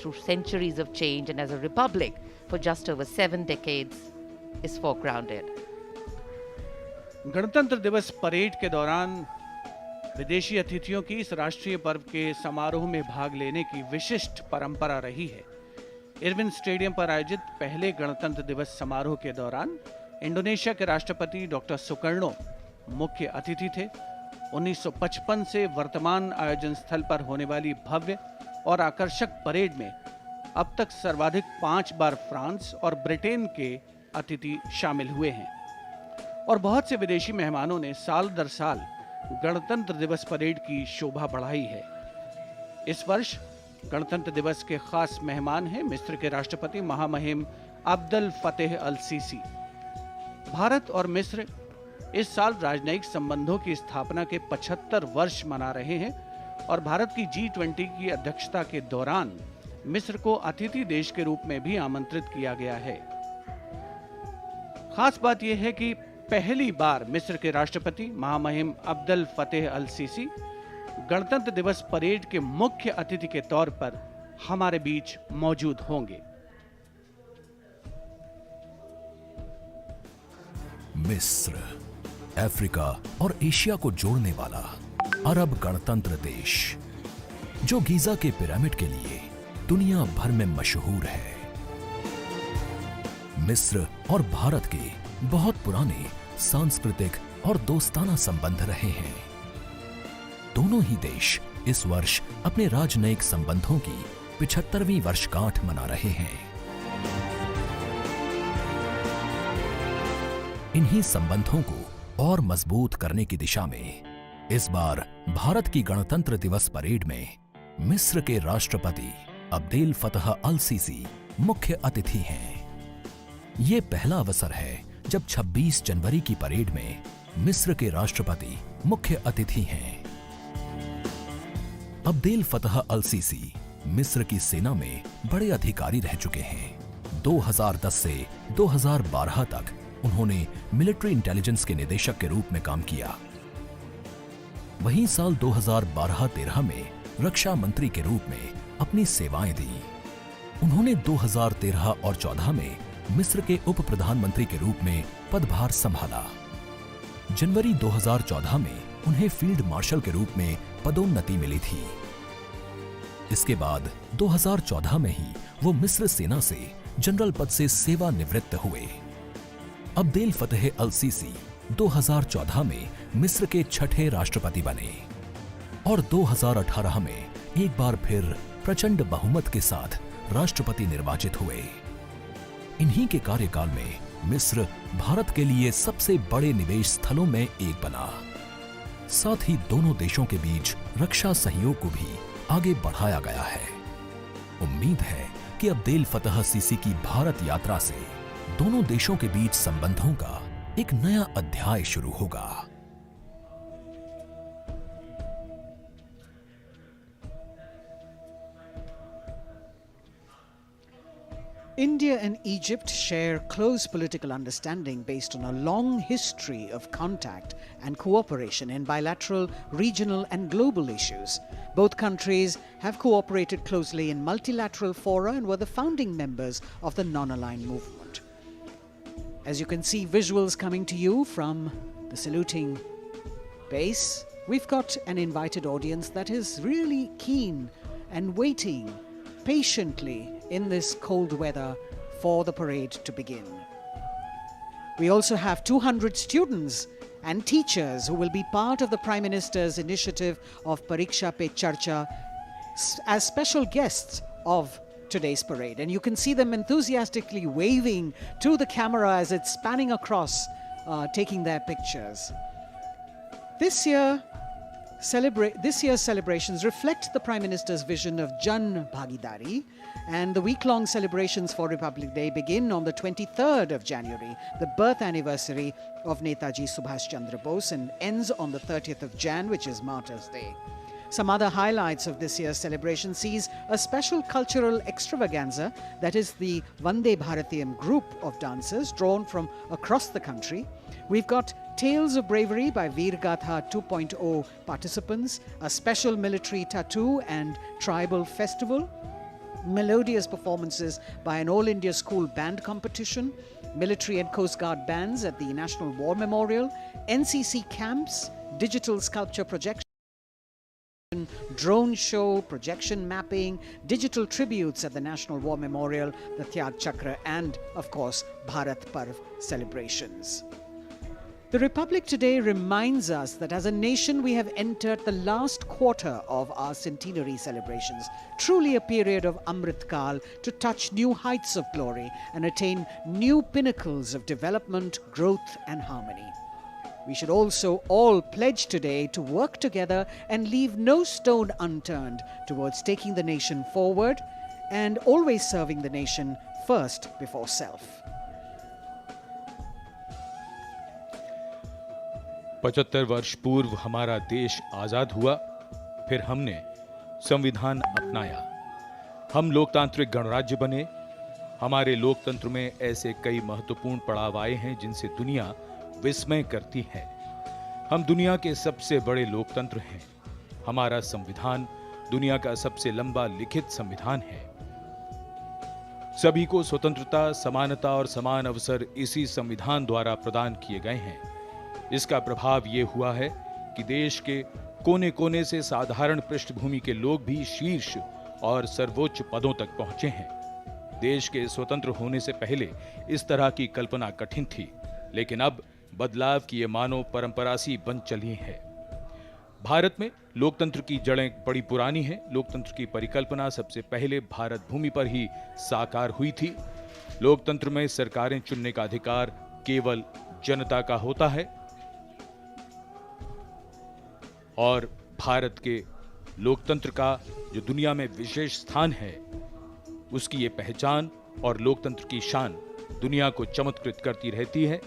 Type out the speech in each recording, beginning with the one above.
through centuries of change and as a republic for just over 7 decades, is foregrounded. गणतंत्र दिवस parade के दौरान विदेशी अतिथियों की इस राष्ट्रीय पर्व के समारोह में भाग लेने की विशिष्ट परंपरा रही है। इरविन स्टेडियम पर आयोजित पहले गणतंत्र दिवस समारोह के दौरान इंडोनेशिया के राष्ट्रपति डॉक्टर सुकर्णो मुख्य अतिथि थे। 1955 से वर्तमान आयोजन स्थल पर होने वाली भव्य और आकर्षक परेड में अब तक सर्वाधिक 5 बार फ्रांस और ब्रिटेन के अतिथि शामिल हुए हैं और बहुत से विदेशी मेहमानों ने साल दर साल गणतंत्र दिवस परेड की शोभा बढ़ाई है। इस वर्ष गणतंत्र दिवस के खास मेहमान हैं मिस्र के राष्ट्रपति महामहिम अब्दुल फतेह अल-सीसी। भारत और मिस्र इस साल राजनयिक संबंधों की स्थापना के 75 वर्ष मना रहे हैं और भारत की G20 की अध्यक्षता के दौरान मिस्र को अतिथि देश के रूप में भी आमंत्रित किया गया है। खास बात यह है कि पहली बार मिस्र के राष्ट्रपति महामहिम अब्दुल फतेह अल-सीसी गणतंत्र दिवस परेड के मुख्य अतिथि के तौर पर हमारे बीच मौजूद होंगे। मिस्र अफ्रीका और एशिया को जोड़ने वाला अरब गणतंत्र देश, जो गीजा के पिरामिड के लिए दुनिया भर में मशहूर है। मिस्र और भारत के बहुत पुराने सांस्कृतिक और दोस्ताना संबंध रहे हैं। दोनों ही देश इस वर्ष अपने राजनयिक संबंधों की 75वीं वर्षगांठ मना रहे हैं। इन्हीं संबंधों को और मजबूत करने की दिशा में इस बार भारत की गणतंत्र दिवस परेड में मिस्र के राष्ट्रपति अब्देल फतह अल-सीसी मुख्य अतिथि हैं। ये पहला अवसर है जब 26 जनवरी की परेड में मिस्र के राष्ट्रपति मुख्य अतिथि हैं। अब्देल फतह अल-सीसी मिस्र की सेना में बड़े अधिकारी रह चुके हैं। 2010 से 2012 तक उन्होंने मिलिट्री इंटेलिजेंस के निदेशक के रूप में काम किया। वहीं साल 2012-13 में रक्षा मंत्री के रूप में अपनी सेवाएं दी। उन्होंने 2013 और 14 में मिस्र के उप प्रधानमंत्री के रूप में पदभार संभाला। जनवरी 2014 में उन्हें फील्ड मार्शल के रूप में पदोन्नति मिली थी। इसके बाद 2014 में ही वो मिस्र सेना से जनरल पद से सेवानिवृत्त हुए। अब्देल फतेह अल-सीसी 2014 में मिस्र के छठे राष्ट्रपति बने और 2018 में एक बार फिर प्रचंड बहुमत के साथ राष्ट्रपति निर्वाचित हुए। इन्हीं के कार्यकाल में मिस्र भारत के लिए सबसे बड़े निवेश स्थलों में एक बना। साथ ही दोनों देशों के बीच रक्षा सहयोग को भी आगे बढ़ाया गया है। उम्मीद है कि अब्देल फतह सीसी की भारत यात्रा से दोनों देशों के बीच संबंधों का एक नया अध्याय शुरू होगा। India and Egypt share close political understanding based on a long history of contact and cooperation in bilateral, regional and global issues. Both countries have cooperated closely in multilateral fora and were the founding members of the non-aligned movement. As you can see visuals coming to you from the saluting base, we've got an invited audience that is really keen and waiting patiently in this cold weather for the parade to begin. We also have 200 students and teachers who will be part of the Prime Minister's initiative of Pariksha Pe Charcha as special guests of today's parade. And you can see them enthusiastically waving to the camera as it's spanning across, taking their pictures. This year's celebrations reflect the Prime Minister's vision of Jan Bhagidari, and the week-long celebrations for Republic Day begin on the 23rd of January, the birth anniversary of Netaji Subhash Chandra Bose, and ends on the 30th of Jan, which is Martyrs' Day. Some other highlights of this year's celebration sees a special cultural extravaganza, that is the Vande Bharatiyam group of dancers drawn from across the country. We've got Tales of Bravery by Veer Gatha 2.0 participants, a special military tattoo and tribal festival, melodious performances by an All India School Band competition, military and Coast Guard bands at the National War Memorial, NCC camps, digital sculpture projection, drone show, projection mapping, digital tributes at the National War Memorial, the Tyag Chakra, and, of course, Bharat Parv celebrations. The Republic today reminds us that as a nation we have entered the last quarter of our centenary celebrations, truly a period of Amrit Kal to touch new heights of glory and attain new pinnacles of development, growth and harmony. We should also all pledge today to work together and leave no stone unturned towards taking the nation forward and always serving the nation first before self. 75 वर्ष पूर्व हमारा देश आजाद हुआ, फिर हमने संविधान अपनाया, हम लोकतांत्रिक गणराज्य बने। हमारे लोकतंत्र में ऐसे कई महत्वपूर्ण पड़ाव आए हैं जिनसे दुनिया विस्मय करती है। हम दुनिया के सबसे बड़े लोकतंत्र हैं। हमारा संविधान दुनिया का सबसे लंबा लिखित संविधान है। सभी को स्वतंत्रता, समानता और समान अवसर इसी संविधान द्वारा प्रदान किए गए हैं। इसका प्रभाव यह हुआ है कि देश के कोने कोने से साधारण पृष्ठभूमि के लोग भी शीर्ष और सर्वोच्च पदों तक पहुंचे हैं। देश के स्वतंत्र होने से पहले इस तरह की कल्पना कठिन थी, लेकिन अब बदलाव की ये मानो परंपरा सी बन चली है। भारत में लोकतंत्र की जड़ें बड़ी पुरानी हैं। लोकतंत्र की परिकल्पना सबसे पहले भारत भूमि पर ही साकार हुई थी। लोकतंत्र में सरकारें चुनने का अधिकार केवल जनता का होता है और भारत के लोकतंत्र का जो दुनिया में विशेष स्थान है, उसकी ये पहचान और लोकतंत्र की शान दुनिया को चमत्कृत करती रहती है।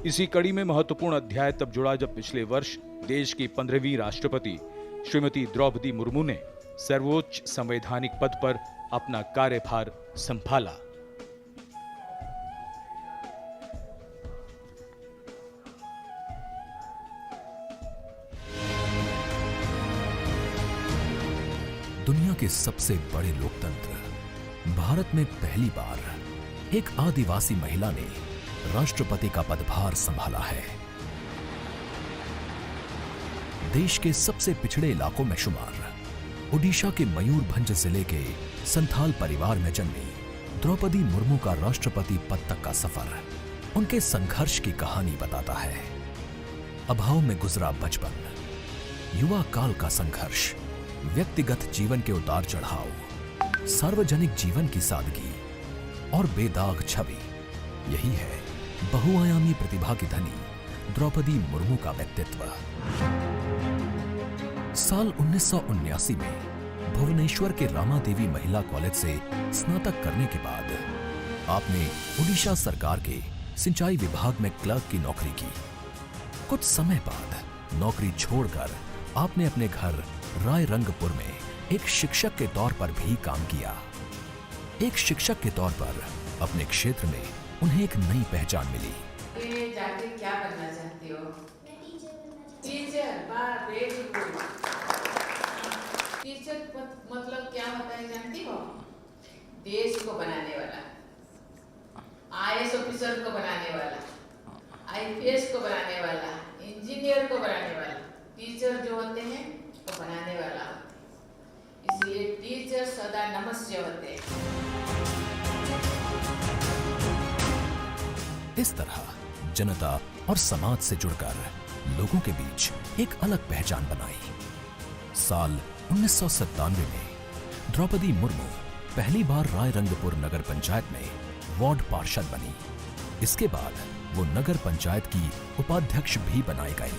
इसी कड़ी में महत्वपूर्ण अध्याय तब जुड़ा जब पिछले वर्ष देश की 15वीं राष्ट्रपति श्रीमती द्रौपदी मुर्मू ने सर्वोच्च संवैधानिक पद पर अपना कार्यभार संभाला। दुनिया के सबसे बड़े लोकतंत्र भारत में पहली बार एक आदिवासी महिला ने राष्ट्रपति का पदभार संभाला है। देश के सबसे पिछड़े इलाकों में शुमार ओडिशा के मयूरभंज जिले के संथाल परिवार में जन्मी द्रौपदी मुर्मू का राष्ट्रपति पद तक का सफर उनके संघर्ष की कहानी बताता है। अभाव में गुजरा बचपन, युवा काल का संघर्ष, व्यक्तिगत जीवन के उतार चढ़ाव, सार्वजनिक जीवन की सादगी और बेदाग छवि, यही है बहुआयामी प्रतिभा की धनी द्रौपदी मुर्मू का व्यक्तित्व। साल 1979 में भुवनेश्वर के रामा देवी महिला कॉलेज से स्नातक करने के बाद आपने ओडिशा सरकार के सिंचाई विभाग में क्लर्क की नौकरी की। कुछ समय बाद नौकरी छोड़कर आपने अपने घर रायरंगपुर में एक शिक्षक के तौर पर भी काम किया। एक शिक्षक के तौर पर अपने क्षेत्र में उन्हें एक नई पहचान मिली। जाके क्या बनना चाहती हो? टीचर। Very good. टीचर मतलब क्या होता है जानती हो? देश को बनाने वाला, आईएएस ऑफिसर को बनाने वाला, आईपीएस को बनाने वाला, इंजीनियर को बनाने वाला। टीचर जो होते हैं वो बनाने वाला, इसलिए टीचर सदा नमस्य होते हैं। इस तरह जनता और समाज से जुड़कर लोगों के बीच एक अलग पहचान बनाई। साल 1997 में द्रौपदी मुर्मू पहली बार रायरंगपुर नगर पंचायत में वार्ड पार्षद बनी। इसके बाद वो नगर पंचायत की उपाध्यक्ष भी बनाई गई।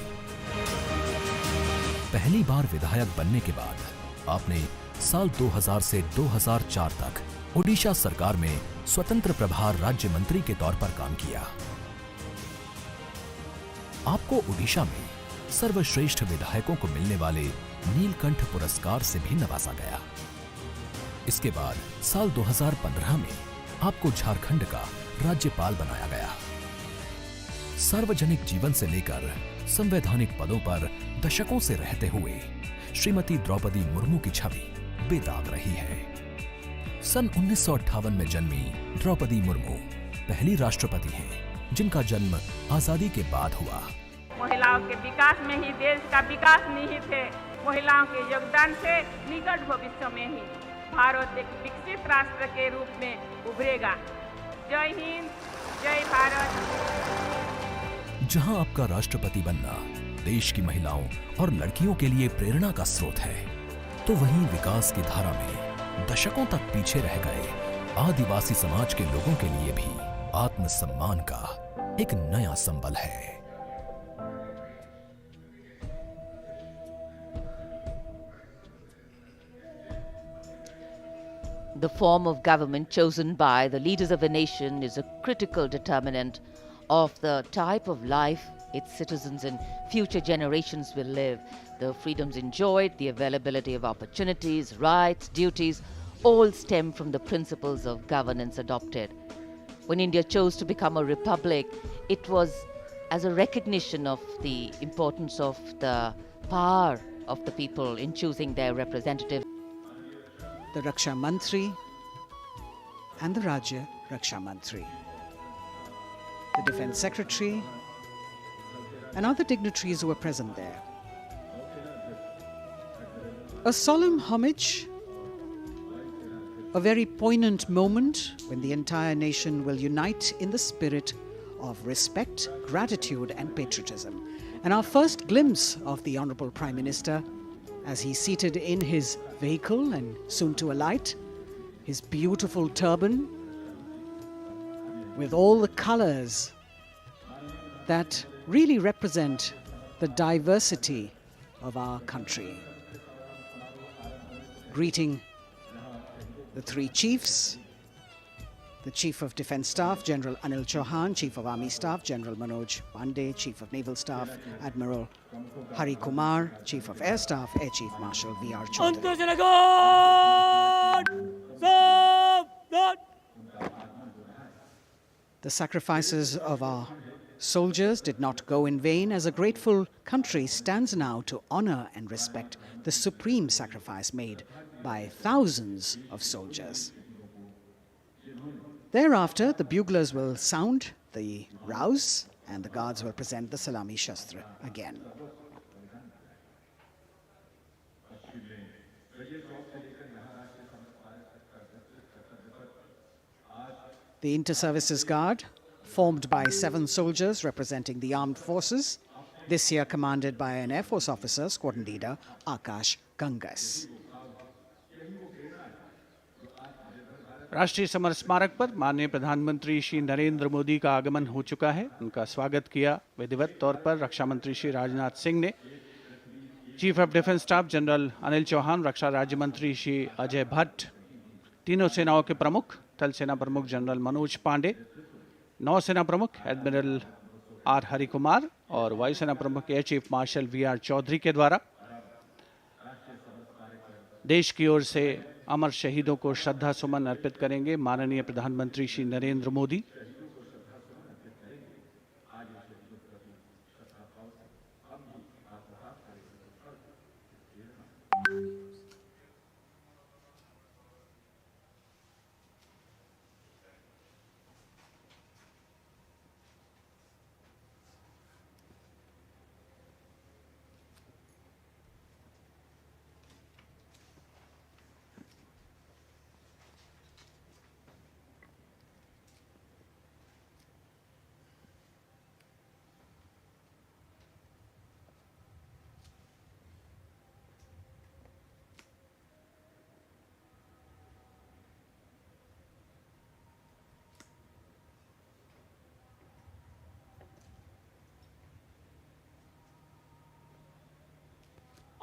पहली बार विधायक बनने के बाद आपने साल 2000 से 2004 तक ओडिशा सरकार में स्वतंत्र प्रभार राज्य मंत्री के तौर पर काम किया। आपको ओडिशा में सर्वश्रेष्ठ विधायकों को मिलने वाले नीलकंठ पुरस्कार से भी नवाजा गया। इसके बाद साल 2015 में आपको झारखंड का राज्यपाल बनाया गया। सार्वजनिक जीवन से लेकर संवैधानिक पदों पर दशकों से रहते हुए श्रीमती द्रौपदी मुर्मू की छवि बेदाग रही है। सन 1958 में जन्मी द्रौपदी मुर्मू पहली राष्ट्रपति हैं जिनका जन्म आजादी के बाद हुआ। महिलाओं के विकास में ही देश का विकास निहित है। महिलाओं के योगदान से निकट भविष्य में ही भारत एक विकसित राष्ट्र के रूप में उभरेगा। जय हिंद, जय भारत। जहां आपका राष्ट्रपति बनना देश की महिलाओं और लड़कियों के लिए प्रेरणा का स्रोत है, तो वहीं विकास की धारा में दशकों तक पीछे रह गए आदिवासी समाज के लोगों के लिए भी आत्मसम्मान का एक नया संबल है। The form of government chosen by the leaders of a nation is a critical determinant of the type of life its citizens and future generations will live. The freedoms enjoyed, the availability of opportunities, rights, duties, all stem from the principles of governance adopted. When India chose to become a republic, it was as a recognition of the importance of the power of the people in choosing their representative. The Raksha Mantri and the Rajya Raksha Mantri, the Defence Secretary and other dignitaries who were present there. A solemn homage, a very poignant moment when the entire nation will unite in the spirit of respect, gratitude and patriotism. And our first glimpse of the Honourable Prime Minister as he's seated in his vehicle and soon to alight, his beautiful turban with all the colours that really represent the diversity of our country. Greeting the three chiefs, the Chief of Defence Staff, General Anil Chauhan, Chief of Army Staff, General Manoj Pandey, Chief of Naval Staff, Admiral Hari Kumar, Chief of Air Staff, Air Chief Marshal V.R. Chaudhary. The sacrifices of our soldiers did not go in vain, as a grateful country stands now to honour and respect the supreme sacrifice made by thousands of soldiers. Thereafter, the buglers will sound the rouse and the guards will present the Salami Shastra again. The Inter-Services Guard, formed by 7 soldiers representing the armed forces, this year commanded by an Air Force officer, Squadron Leader Akash Gangas. राष्ट्रीय summer स्मारक पर माननीय प्रधानमंत्री श्री नरेंद्र मोदी का आगमन हो चुका है। उनका स्वागत किया विधिवत तौर पर रक्षा मंत्री श्री राजनाथ सिंह ने। Chief of defence staff general Anil Chauhan, रक्षा राज्य मंत्री श्री अजय भट्ट, तीनों सेनाओं के प्रमुख, थल सेना प्रमुख जनरल मनोज पांडे, नौसेना प्रमुख एडमिरल आर हरि कुमार और वायुसेना प्रमुख air chief marshal V.R. Chaudhary के द्वारा देश की ओर से अमर शहीदों को श्रद्धा सुमन अर्पित करेंगे माननीय प्रधानमंत्री Shri Narendra Modi.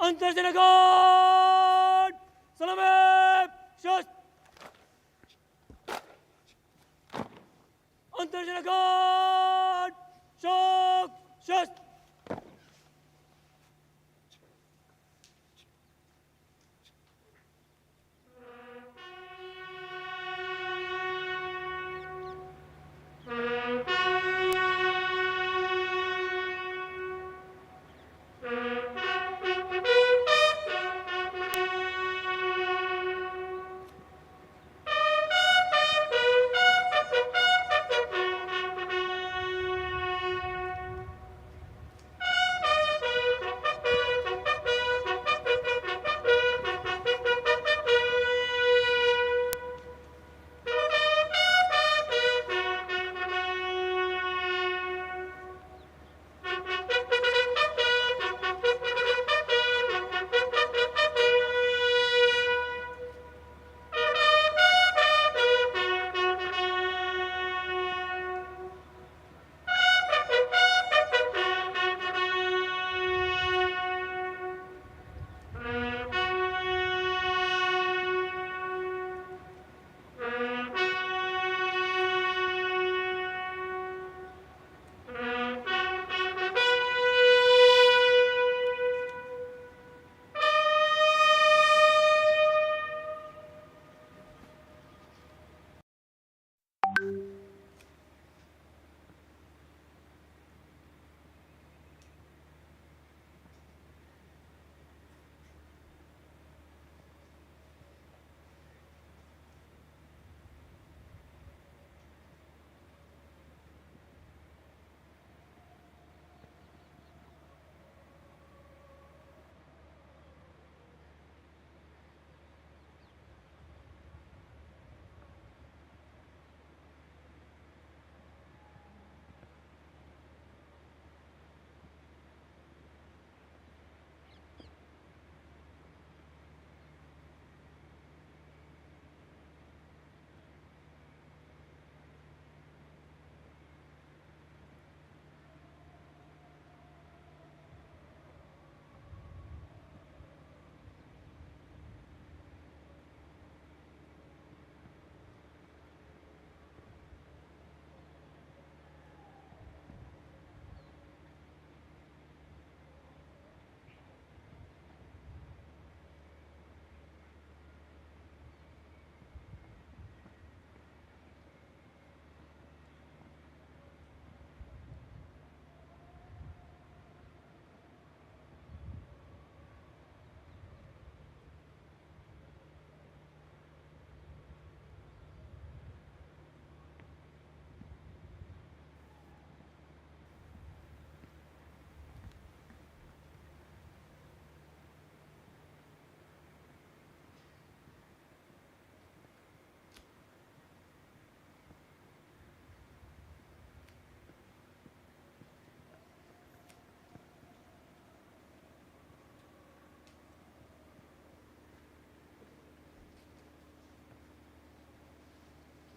Antarjanagan! Salame! Shast! Antarjanagan! Shok! Shast!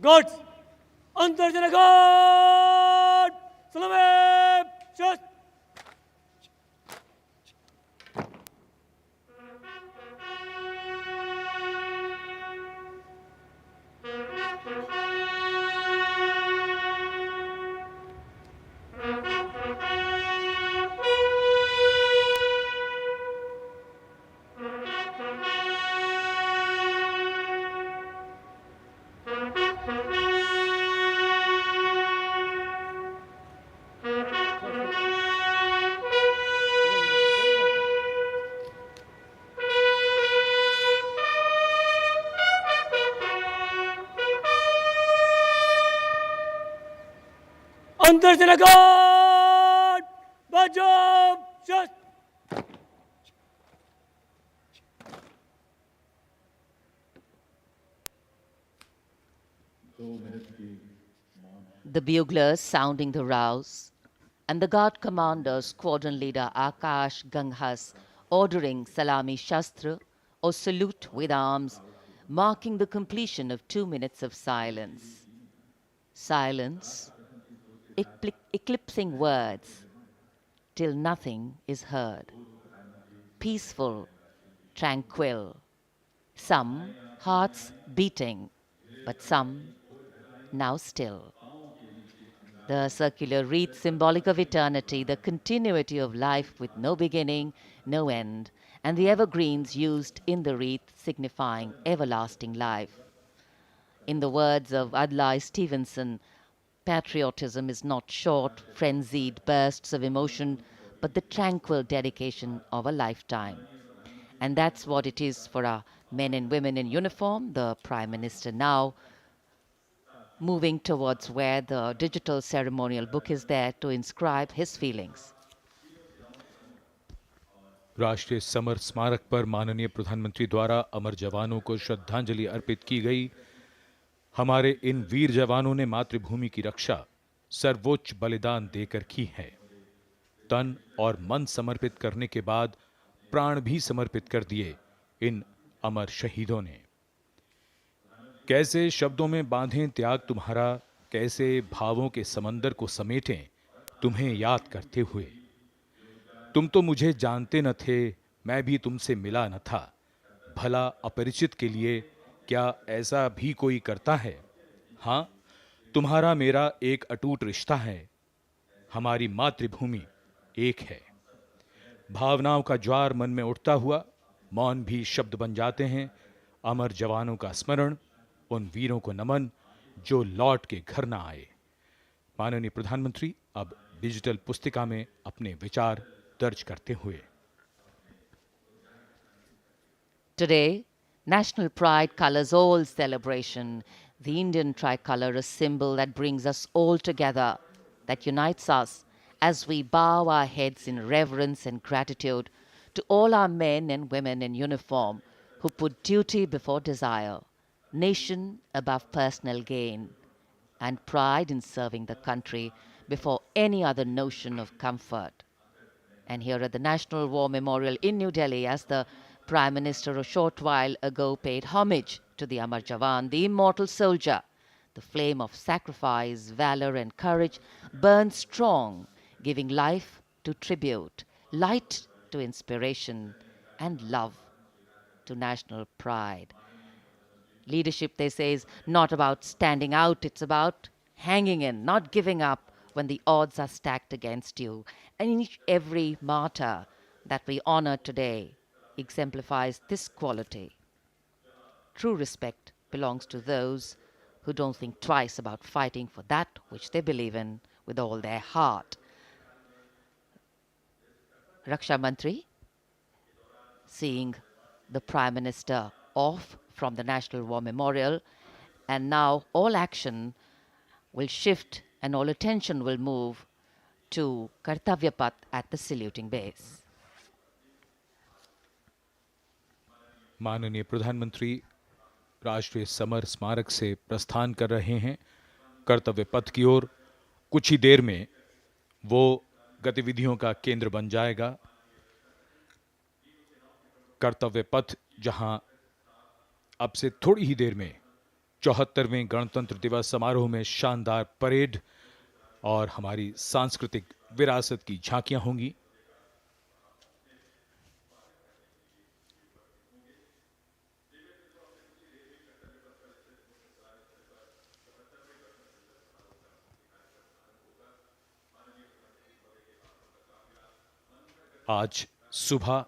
Guards! Antarjana Guard! Salame! Shast! Antarjana Guard! Bajam! Shast! The buglers sounding the rouse, and the guard commander, squadron leader Akash Ganghas, ordering Salami Shastra or salute with arms, marking the completion of 2 minutes of silence. Silence, eclipsing words, till nothing is heard. Peaceful, tranquil, some hearts beating, but some now still. The circular wreath, symbolic of eternity, the continuity of life with no beginning, no end, and the evergreens used in the wreath signifying everlasting life. In the words of Adlai Stevenson, patriotism is not short, frenzied bursts of emotion, but the tranquil dedication of a lifetime. And that's what it is for our men and women in uniform. The Prime Minister now moving towards where the digital ceremonial book is there to inscribe his feelings. राष्ट्रीय summer स्मारक पर माननीय प्रधानमंत्री द्वारा अमर जवानों को श्रद्धांजलि अर्पित की गई। हमारे इन वीर जवानों ने मातृभूमि की रक्षा सर्वोच्च बलिदान देकर की है। तन और मन समर्पित करने के बाद प्राण भी समर्पित कर दिए इन अमर शहीदों ने। कैसे शब्दों में बांधें त्याग तुम्हारा, कैसे भावों के समंदर को समेटें तुम्हें याद करते हुए। तुम तो मुझे जानते न थे, मैं भी तुमसे मिला न था, भला अपरिचित के लिए क्या ऐसा भी कोई करता है। हाँ, तुम्हारा मेरा एक अटूट रिश्ता है, हमारी मातृभूमि एक है। भावनाओं का ज्वार मन में उठता हुआ मौन भी शब्द बन जाते हैं। अमर जवानों का स्मरण, उन वीरों को नमन जो लौट के घर न आए। माननीय प्रधानमंत्री अब डिजिटल पुस्तिका में अपने विचार दर्ज करते हुए। Today, national pride colors all celebration. The Indian tricolor, a symbol that brings us all together, that unites us as we bow our heads in reverence and gratitude to all our men and women in uniform who put duty before desire, nation above personal gain, and pride in serving the country before any other notion of comfort. And here at the National War Memorial in New Delhi, as the Prime Minister a short while ago paid homage to the Amar Jawan, the immortal soldier, the flame of sacrifice, valor and courage burns strong, giving life to tribute, light to inspiration, and love to national pride. Leadership, they say, is not about standing out, it's about hanging in, not giving up when the odds are stacked against you. And every martyr that we honor today exemplifies this quality. True respect belongs to those who don't think twice about fighting for that which they believe in with all their heart. Raksha Mantri, seeing the Prime Minister off from the National War Memorial, and now all action will shift and all attention will move to Kartavya Path at the saluting base. माननीय प्रधानमंत्री राष्ट्रीय summer स्मारक से प्रस्थान कर रहे हैं कर्तव्य पथ की ओर। कुछ ही देर में वो गतिविधियों का केंद्र बन जाएगा। कर्तव्य पथ जहां अब से थोड़ी ही देर में 74वें गणतंत्र दिवस समारोह में शानदार परेड और हमारी सांस्कृतिक विरासत की झांकियां होंगी। आज सुबह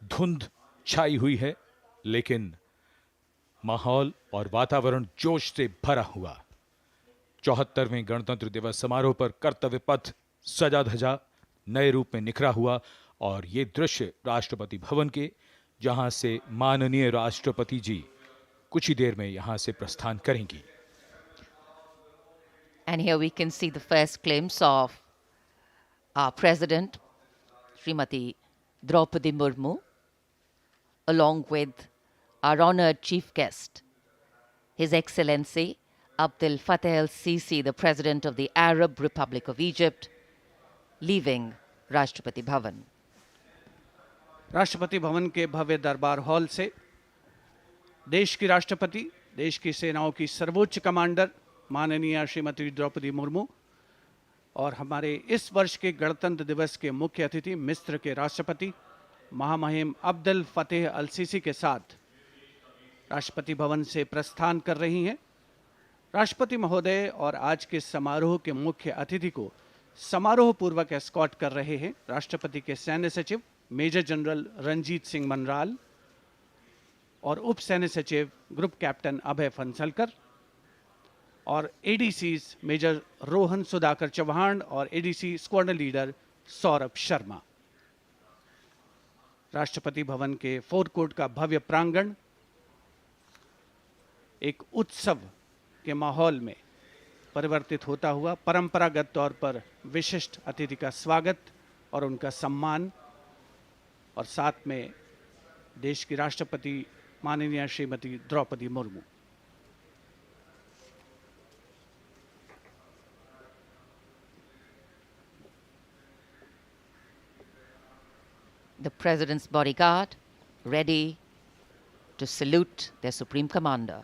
धुंध छाई हुई है, लेकिन माहौल और वातावरण जोश से भरा हुआ। 74वें गणतंत्र दिवस समारोह पर कर्तव्य पथ सजा धजा नए रूप में निखरा हुआ और ये दृश्य राष्ट्रपति भवन के, जहां से माननीय राष्ट्रपति जी कुछ ही देर में यहां से प्रस्थान करेंगी। And here we can see the first glimpse of our President, Srimati Droupadi Murmu, along with our honored chief guest, His Excellency Abdel Fattah al-Sisi, the President of the Arab Republic of Egypt, leaving Rashtrapati Bhavan. Rashtrapati Bhavan के भव्य दरबार hall से देश की राष्ट्रपति, देश की सेनाओं की सर्वोच्च कमांडर माननीय श्रीमती द्रौपदी मुर्मू और हमारे इस वर्ष के गणतंत्र दिवस के मुख्य अतिथि मिस्र के राष्ट्रपति महामहिम अब्देल फतेह अल-सीसी के साथ राष्ट्रपति भवन से प्रस्थान कर रही हैं। राष्ट्रपति महोदय और आज के समारोह के मुख्य अतिथि को समारोह पूर्वक एस्कॉर्ट कर रहे हैं राष्ट्रपति के सैन्य सचिव मेजर जनरल रंजीत सिंह मनराल और उप सैन्य सचिव ग्रुप कैप्टन अभय फंसलकर और एडीसी मेजर रोहन सुधाकर चौहान और ADC squadron leader Saurabh Sharma. Rashtrapati Bhavan के फोर कोर्ट का भव्य प्रांगण एक उत्सव के माहौल में परिवर्तित होता हुआ परंपरागत तौर पर विशिष्ट अतिथि का स्वागत और उनका सम्मान और साथ में देश की राष्ट्रपति माननीय Shrimati Draupadi Murmu. The President's bodyguard ready to salute their Supreme Commander.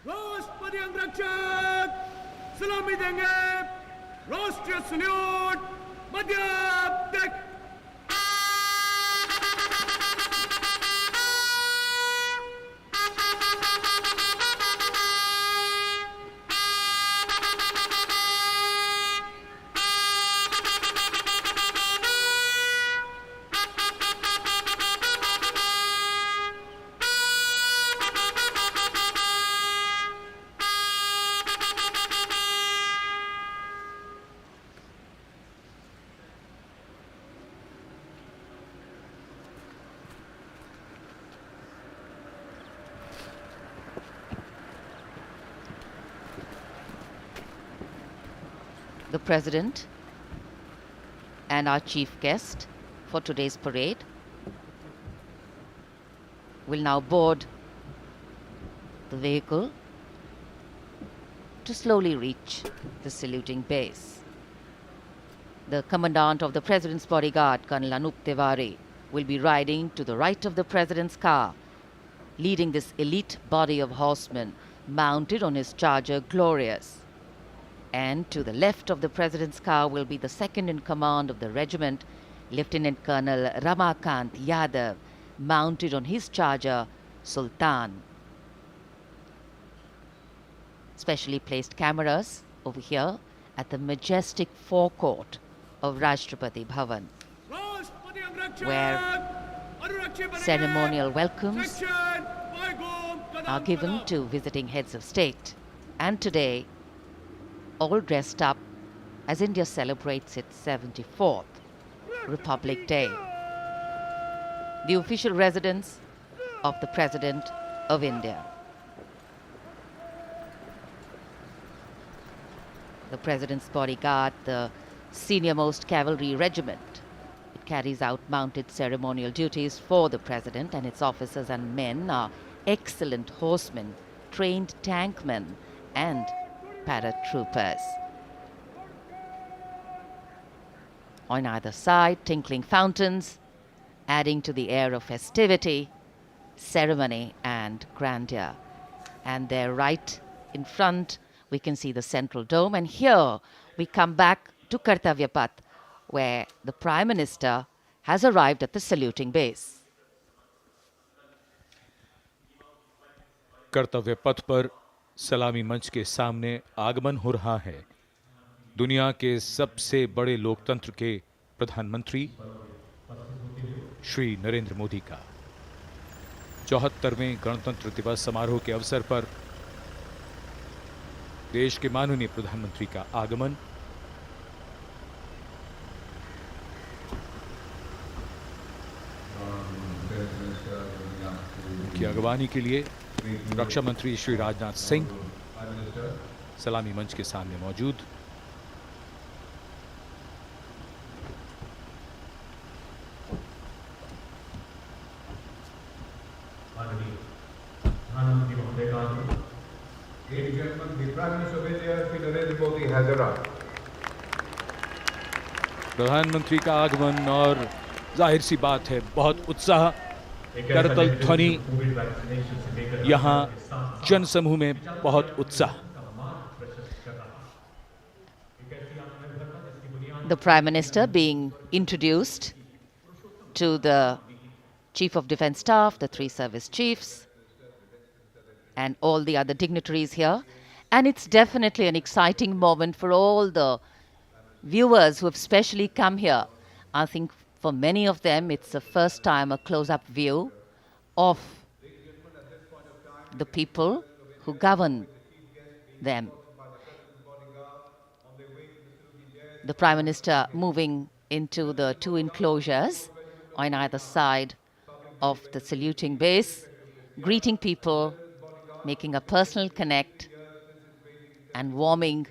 राष्ट्रपति अंगरक्षक सलामी देंगे। राष्ट्रीय सल्यूट मध्य तक। The President and our chief guest for today's parade will now board the vehicle to slowly reach the saluting base. The Commandant of the President's bodyguard, Colonel Anup Tiwari, will be riding to the right of the President's car, leading this elite body of horsemen mounted on his charger Glorious. And to the left of the President's car will be the second in command of the regiment, Lieutenant Colonel Ramakant Yadav, mounted on his charger Sultan. Specially placed cameras over here at the majestic forecourt of Rashtrapati Bhavan, where ceremonial welcomes are given to visiting heads of state. And today, all dressed up as India celebrates its 74th Republic Day, the official residence of the President of India. The President's bodyguard, the senior-most cavalry regiment, it carries out mounted ceremonial duties for the President, and its officers and men are excellent horsemen, trained tankmen, and paratroopers. On either side, tinkling fountains, adding to the air of festivity, ceremony and grandeur. And there right in front, we can see the central dome. And here we come back to Kartavya Path, where the Prime Minister has arrived at the saluting base. कर्तव्य पथ पर सलामी मंच के सामने आगमन हो रहा है दुनिया के सबसे बड़े लोकतंत्र के प्रधानमंत्री श्री नरेंद्र मोदी का 74वें गणतंत्र दिवस समारोह के अवसर पर देश के माननीय प्रधानमंत्री का आगमन की अगवानी के लिए रक्षा मंत्री श्री राजनाथ सिंह सलामी मंच के सामने मौजूद। प्रधानमंत्री का आगमन और जाहिर सी बात है बहुत उत्साह करतल ध्वनि यहाँ जनसमूह में बहुत उत्साह। The Prime Minister being introduced to the Chief of Defence Staff, the 3 service chiefs, and all the other dignitaries here. And it's definitely an exciting moment for all the viewers who have specially come here. I think for many of them, it's the first time a close-up view of the people who govern them. The Prime Minister moving into the 2 enclosures on either side of the saluting base, greeting people, making a personal connect and warming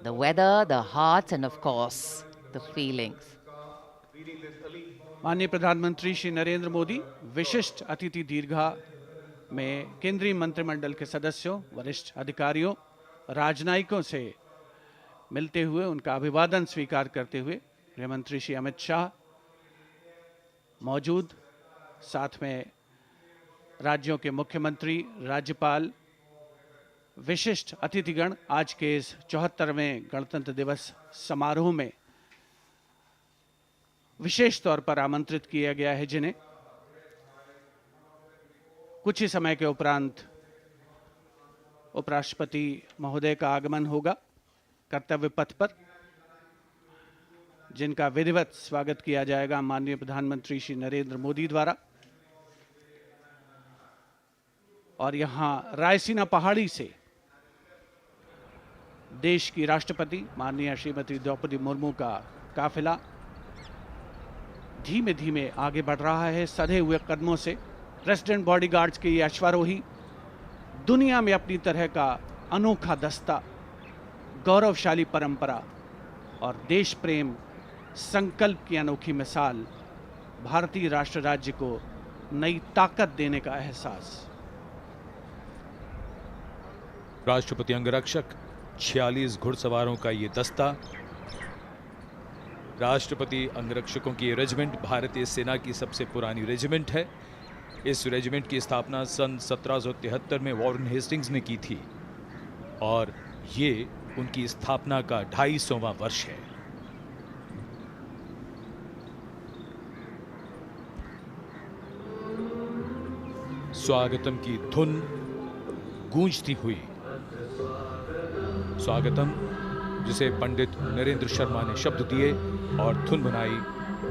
the weather, the hearts and of course the feelings. माननीय प्रधानमंत्री श्री नरेंद्र मोदी विशिष्ट अतिथि दीर्घा में केंद्रीय मंत्रिमंडल के सदस्यों, वरिष्ठ अधिकारियों, राजनयिकों से मिलते हुए उनका अभिवादन स्वीकार करते हुए गृह मंत्री श्री अमित शाह मौजूद, साथ में राज्यों के मुख्यमंत्री, राज्यपाल, विशिष्ट अतिथिगण आज के इस 74वें गणतंत्र दिवस समारोह में विशेष तौर पर आमंत्रित किया गया है, जिन्हें कुछ ही समय के उपरांत उपराष्ट्रपति महोदय का आगमन होगा कर्तव्य पथ पर, जिनका विधिवत स्वागत किया जाएगा माननीय प्रधानमंत्री श्री नरेंद्र मोदी द्वारा। और यहां रायसीना पहाड़ी से देश की राष्ट्रपति माननीय श्रीमती द्रौपदी मुर्मू का काफिला धीमे धीमे आगे बढ़ रहा है सधे हुए कदमों से। प्रेसिडेंट बॉडीगार्ड्स के ये अश्वारोही दुनिया में अपनी तरह का अनोखा दस्ता, गौरवशाली परंपरा और देश प्रेम संकल्प की अनोखी मिसाल, भारतीय राष्ट्र राज्य को नई ताकत देने का एहसास। राष्ट्रपति अंगरक्षक 46 घुड़सवारों का ये दस्ता, राष्ट्रपति अंगरक्षकों की ये रेजिमेंट भारतीय सेना की सबसे पुरानी रेजिमेंट है। इस रेजिमेंट की स्थापना सन 1773 में वॉरेन हेस्टिंग्स ने की थी और ये उनकी स्थापना का 250वां वर्ष है। स्वागतम की धुन गूंजती हुई, स्वागतम जिसे पंडित नरेंद्र शर्मा ने शब्द दिए और धुन बनाई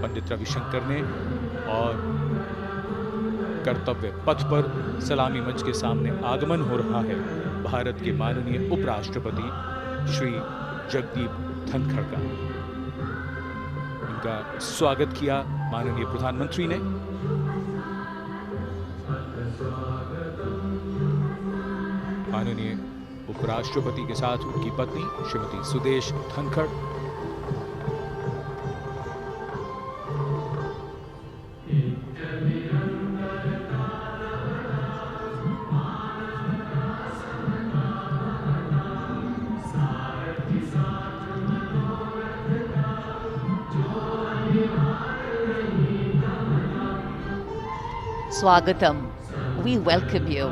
पंडित रविशंकर ने, और कर्तव्य पथ पर सलामी मंच के सामने आगमन हो रहा है भारत के माननीय उपराष्ट्रपति श्री जगदीप धनखड़ का। उनका स्वागत किया माननीय प्रधानमंत्री ने। माननीय उपराष्ट्रपति के साथ उनकी पत्नी Shrimati Sudesh Dhankhar, Swagatam. We welcome you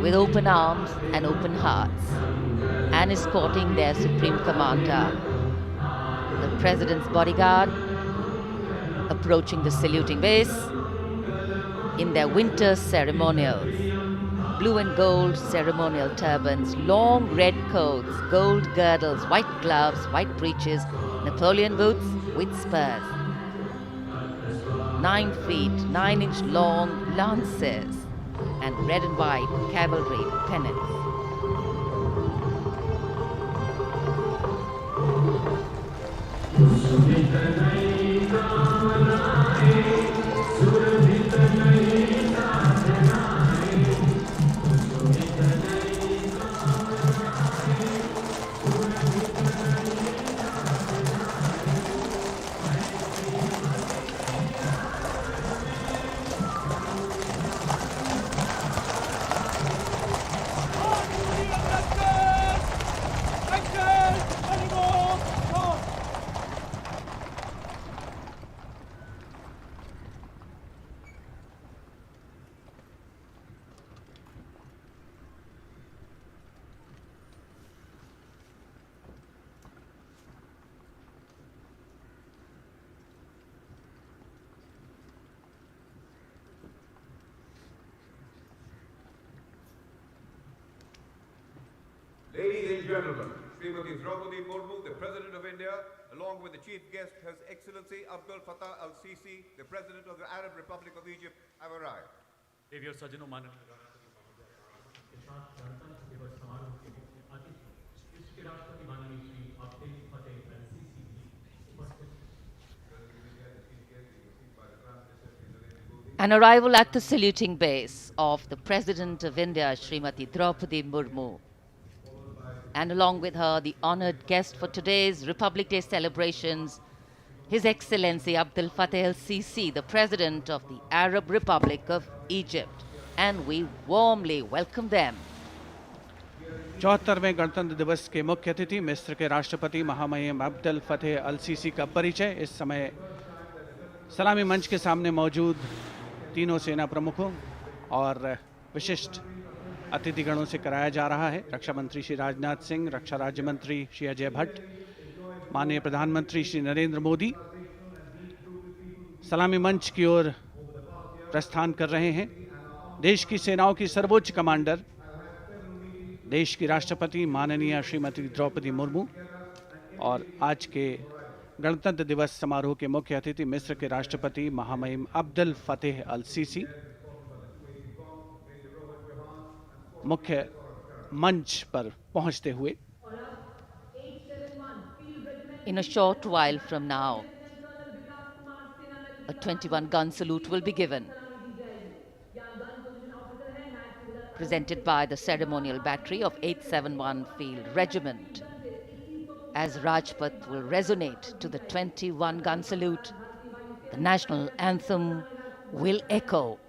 with open arms and open hearts, and escorting their Supreme Commander, the President's bodyguard, approaching the saluting base in their winter ceremonials. Blue and gold ceremonial turbans, long red coats, gold girdles, white gloves, white breeches, Napoleon boots with spurs. 9 feet, 9-inch long lances, and red and white cavalry pennants. Ladies and gentlemen, Srimati Droupadi Murmu, the President of India, along with the chief guest, His Excellency Abdel Fattah al-Sisi, the President of the Arab Republic of Egypt, have arrived. देवी और सज्जनों माननीय के साथ गणतंत्र दिवस समारोह के मुख्य अतिथि इसके राष्ट्रपति माननीय श्री अब्दुल फतेह अल-सीसी भी उपस्थित An arrival at the saluting base of the President of India, Srimati Droupadi Murmu, and along with her, the honored guest for today's Republic Day celebrations, His Excellency Abdel Fattah al-Sisi, the President of the Arab Republic of Egypt, and we warmly welcome them. 74वें गणतंत्र दिवस के मुख्य अतिथि मिस्र के राष्ट्रपति महामहिम Abdel Fattah अल CC का परिचय इस समय सलामी मंच के सामने मौजूद तीनों सेना प्रमुखों और विशिष्ट अतिथिगणों से कराया जा रहा है। रक्षा मंत्री श्री राजनाथ सिंह, रक्षा राज्य मंत्री श्री अजय भट्ट, माननीय प्रधानमंत्री श्री नरेंद्र मोदी सलामी मंच की ओर प्रस्थान कर रहे हैं। देश की सेनाओं की सर्वोच्च कमांडर, देश की राष्ट्रपति माननीय श्रीमती द्रौपदी मुर्मू और आज के गणतंत्र दिवस समारोह के मुख्य अतिथि मिस्र के राष्ट्रपति महामहिम अब्देल फतेह अल सीसी मुख्य मंच पर पहुंचते हुए In a short while from now, a 21-gun salute will be given, presented by the ceremonial battery of 871 Field Regiment. As Rajpath will resonate to the 21-gun salute, the national anthem will echo.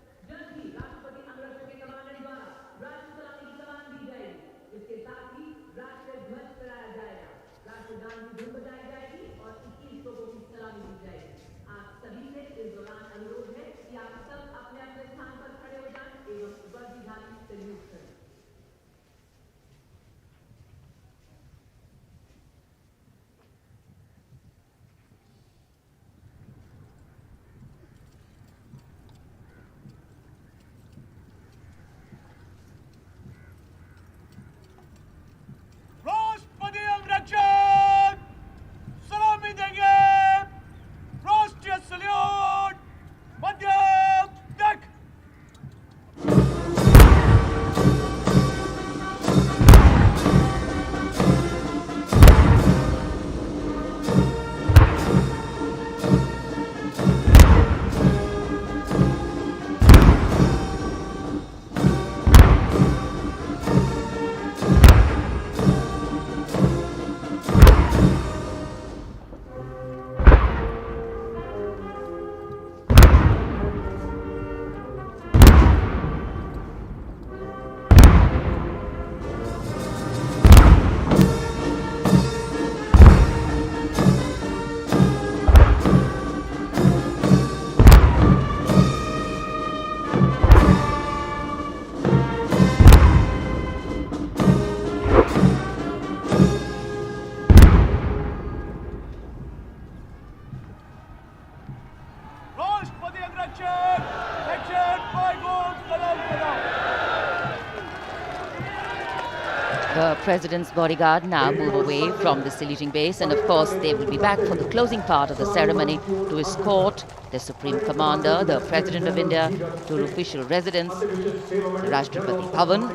President's bodyguard now move away from the saluting base, and of course they will be back for the closing part of the ceremony to escort the Supreme Commander, the President of India, to her official residence, the Rajpath Bhavan.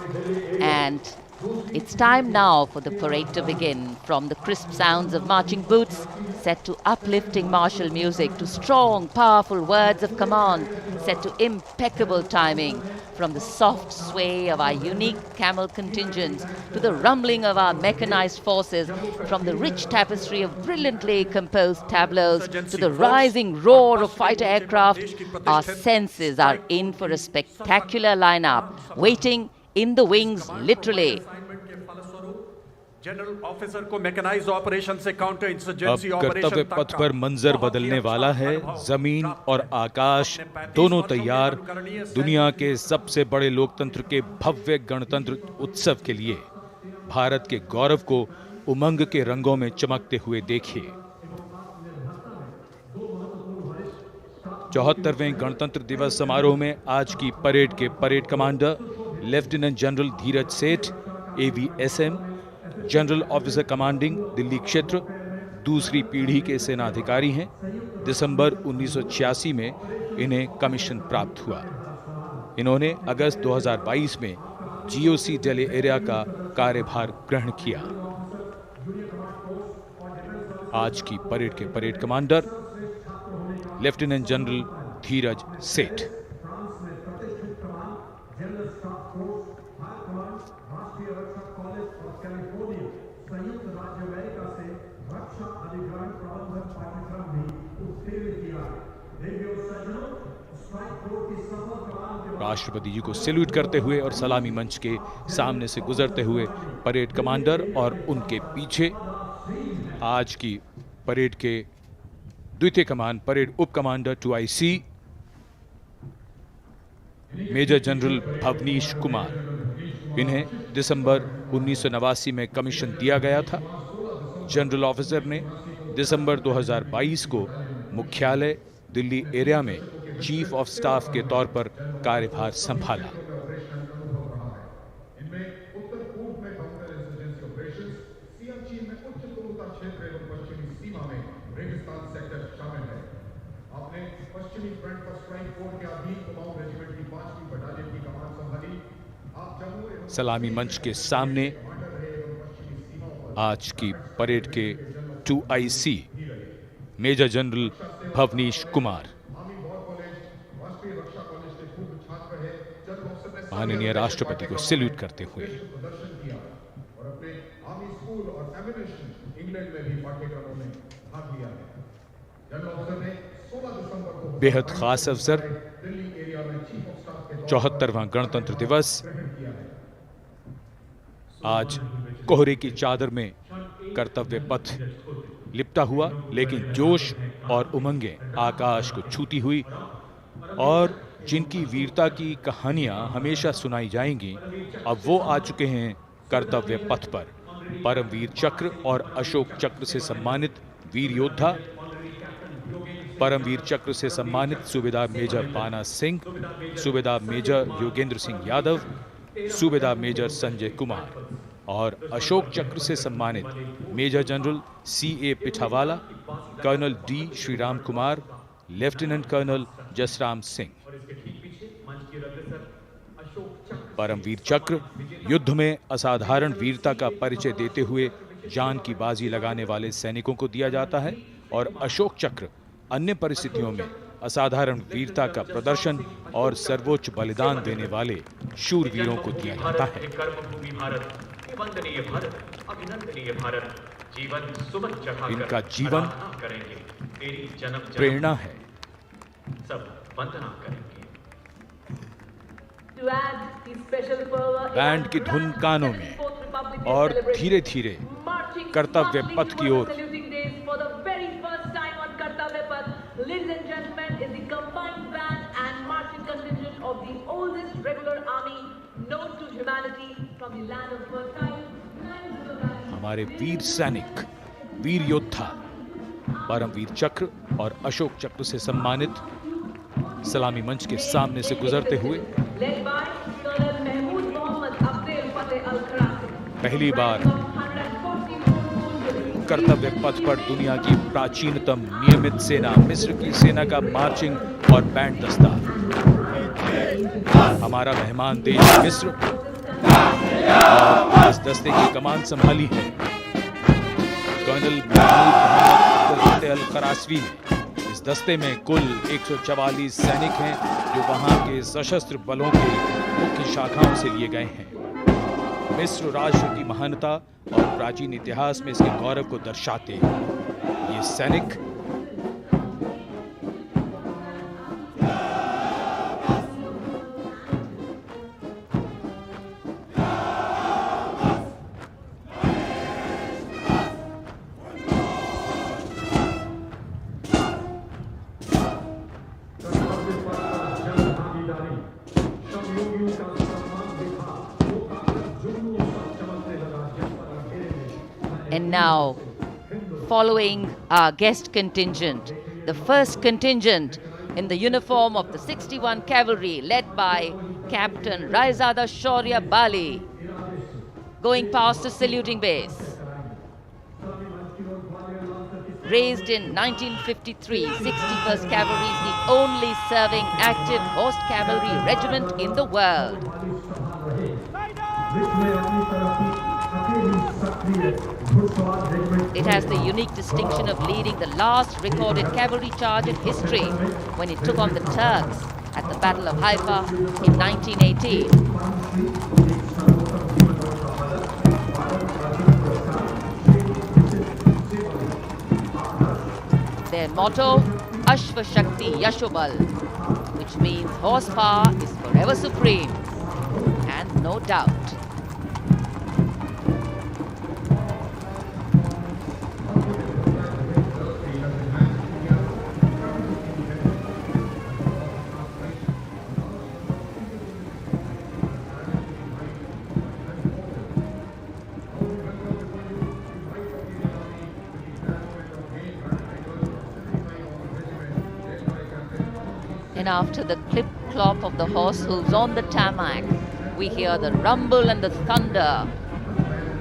And it's time now for the parade to begin. From the crisp sounds of marching boots set to uplifting martial music, to strong, powerful words of command, set to impeccable timing, from the soft sway of our unique camel contingents to the rumbling of our mechanized forces, from the rich tapestry of brilliantly composed tableaus to the rising roar of fighter aircraft, our senses are in for a spectacular lineup, waiting in the wings, literally. General officer को mechanised operation से counter अब insurgency कर्तव्य पथ पर मंजर बदलने वाला है। जमीन और आकाश दोनों तैयार दुनिया के सबसे बड़े लोकतंत्र के भव्य गणतंत्र उत्सव के लिए। भारत के गौरव को उमंग के रंगों में चमकते हुए देखिए। 74वें गणतंत्र दिवस समारोह में आज की परेड के परेड कमांडर लेफ्टिनेंट जनरल धीरज सेठ, AVSM, general officer commanding Delhi क्षेत्र, दूसरी पीढ़ी के सेनाधिकारी हैं। दिसंबर 1986 में इन्हें कमीशन प्राप्त हुआ। इन्होंने अगस्त 2022 में GOC दिल्ली एरिया का कार्यभार ग्रहण किया। आज की परेड के परेड कमांडर लेफ्टिनेंट जनरल धीरज सेठ। राष्ट्रपति जी को सैल्यूट करते हुए और सलामी मंच के सामने से गुजरते हुए परेड कमांडर और उनके पीछे आज की परेड के द्वितीय कमान परेड उप commander 2IC major general Bhavnish Kumar. इन्हें दिसंबर 1989 में कमीशन दिया गया था। जनरल ऑफिसर ने दिसंबर 2022 को मुख्यालय दिल्ली एरिया में चीफ ऑफ स्टाफ के तौर पर कार्यभार संभाला। सलामी मंच के सामने आज की परेड के 2IC major general Bhavnish Kumar. माननीय राष्ट्रपति को सैल्यूट करते हुए। बेहद खास अवसर 74वां गणतंत्र दिवस। आज कोहरे की चादर में कर्तव्य पथ लिपटा हुआ, लेकिन जोश और उमंगें आकाश को छूती हुई और जिनकी वीरता की कहानियां हमेशा सुनाई जाएंगी, अब वो आ चुके हैं कर्तव्य पथ पर। परमवीर चक्र और अशोक चक्र से सम्मानित वीर योद्धा, परमवीर चक्र से सम्मानित सूबेदार मेजर बाना सिंह, सूबेदार मेजर योगेंद्र सिंह यादव, सूबेदार मेजर संजय कुमार और अशोक चक्र से सम्मानित major general CA Pithawala, colonel D Sriram Kumar, lieutenant colonel Jasram Singh. Paramvir Chakra युद्ध में असाधारण वीरता का परिचय देते हुए जान की बाजी लगाने वाले सैनिकों को दिया जाता है और अशोक चक्र अन्य परिस्थितियों में असाधारण वीरता का प्रदर्शन और सर्वोच्च बलिदान देने वाले शूरवीरों को दिया जाता है। इनका जीवन प्रेरणा है। बैंड की धुन कानों में और धीरे धीरे कर्तव्य पथ की ओर। Ladies and gentlemen, is the combined band and marching contingent of the oldest regular army known to humanity from the land of fertile. हमारे वीर सैनिक, वीर योद्धा परमवीर चक्र और अशोक चक्र से सम्मानित सलामी मंच के सामने से गुजरते हुए led by Colonel Mahmood Mohammed Abdel Fattah al-Kharasi. पहली बार कर्तव्य पथ पर दुनिया की प्राचीनतम नियमित सेना मिस्र की सेना का मार्चिंग और बैंड दस्ता। हमारा मेहमान देश मिस्र और इस दस्ते की कमान संभाली है कर्नल मोहम्मद अल-करासवी ने। इस दस्ते में कुल 144 सैनिक हैं जो वहां के सशस्त्र बलों के मुख्य शाखाओं से लिए गए हैं। मिस्र राष्ट्र की महानता और प्राचीन इतिहास में इसके गौरव को दर्शाते ये सैनिक And now, following our guest contingent, the first contingent in the uniform of the 61 Cavalry led by Captain Raizada Shaurya Bali, going past the saluting base. Raised in 1953, 61st Cavalry is the only serving active horse cavalry regiment in the world. It has the unique distinction of leading the last recorded cavalry charge in history when it took on the Turks at the Battle of Haifa in 1918. Their motto, Ashva Shakti Yashobal, which means horsepower is forever supreme, and no doubt. And after the clip-clop of the horse hooves on the tarmac, we hear the rumble and the thunder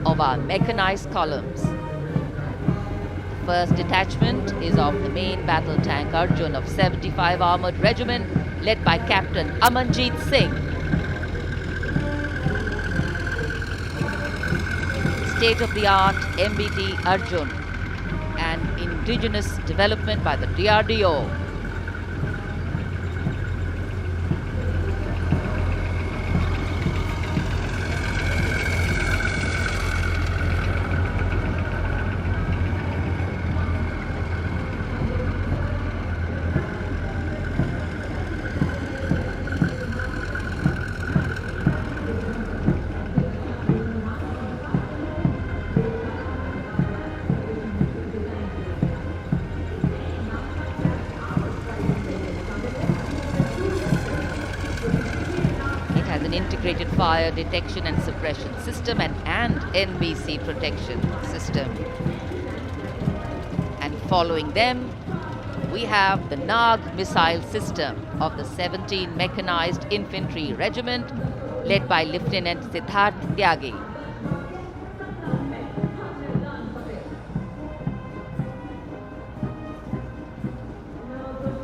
of our mechanized columns. The first detachment is of the main battle tank Arjun of 75 Armored Regiment, led by Captain Amanjeet Singh. State-of-the-art MBT Arjun, an indigenous development by the DRDO. Integrated fire detection and suppression system and NBC protection system. And following them, we have the Nag missile system of the 17 Mechanized Infantry Regiment, led by Lieutenant Siddharth Tyagi.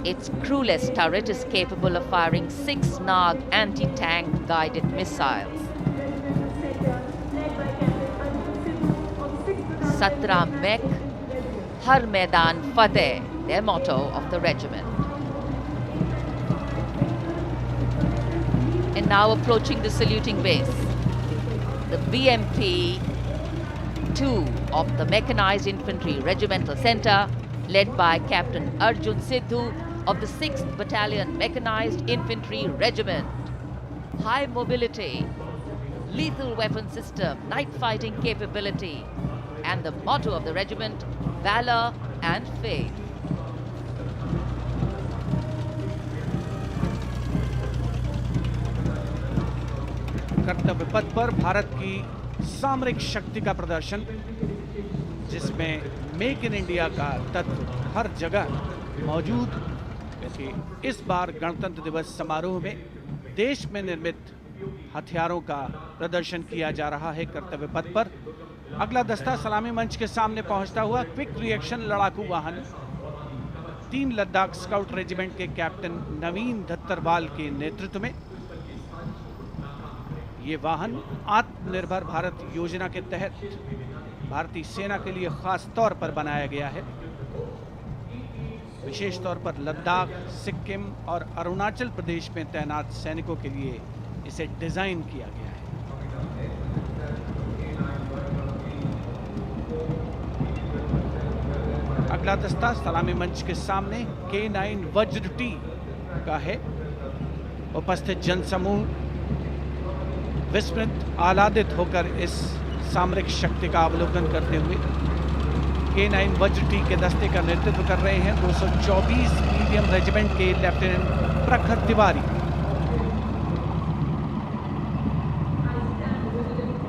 Its crewless turret is capable of firing 6 Nag anti-tank guided missiles. Satra Mek, Har Maidan Fattah, their motto of the regiment. And now approaching the saluting base, the BMP 2 of the Mechanized Infantry Regimental Center, led by Captain Arjun Sidhu of the 6th Battalion Mechanized Infantry Regiment. High mobility, lethal weapon system, night fighting capability, and the motto of the regiment, valor and faith. कर्तव्य पथ पर भारत की सामरिक शक्ति का प्रदर्शन, जिसमें make in India का तत्व हर जगह मौजूद, क्योंकि इस बार गणतंत्र दिवस समारोह में देश में निर्मित हथियारों का प्रदर्शन किया जा रहा है कर्तव्य पथ पर। अगला दस्ता सलामी मंच के सामने पहुंचता हुआ क्विक रिएक्शन लड़ाकू वाहन 3 लद्दाख स्काउट रेजिमेंट के कैप्टन नवीन दत्तरवाल के नेतृत्व में। ये वाहन आत्मनिर्भर भारत योजना के तहत भारतीय सेना के लिए खास तौर पर बनाया गया है। विशेष तौर पर लद्दाख, सिक्किम और अरुणाचल प्रदेश में तैनात सैनिकों के लिए इसे डिजाइन किया गया है। अगला दस्ता सलामी मंच के सामने K9 वज्र टी का है। उपस्थित जनसमूह विस्मित आह्लादित होकर इस सामरिक शक्ति का अवलोकन करते हुए K9 वज्र टी के दस्ते का नेतृत्व कर रहे हैं 224 मीडियम रेजिमेंट के लेफ्टिनेंट प्रखर तिवारी।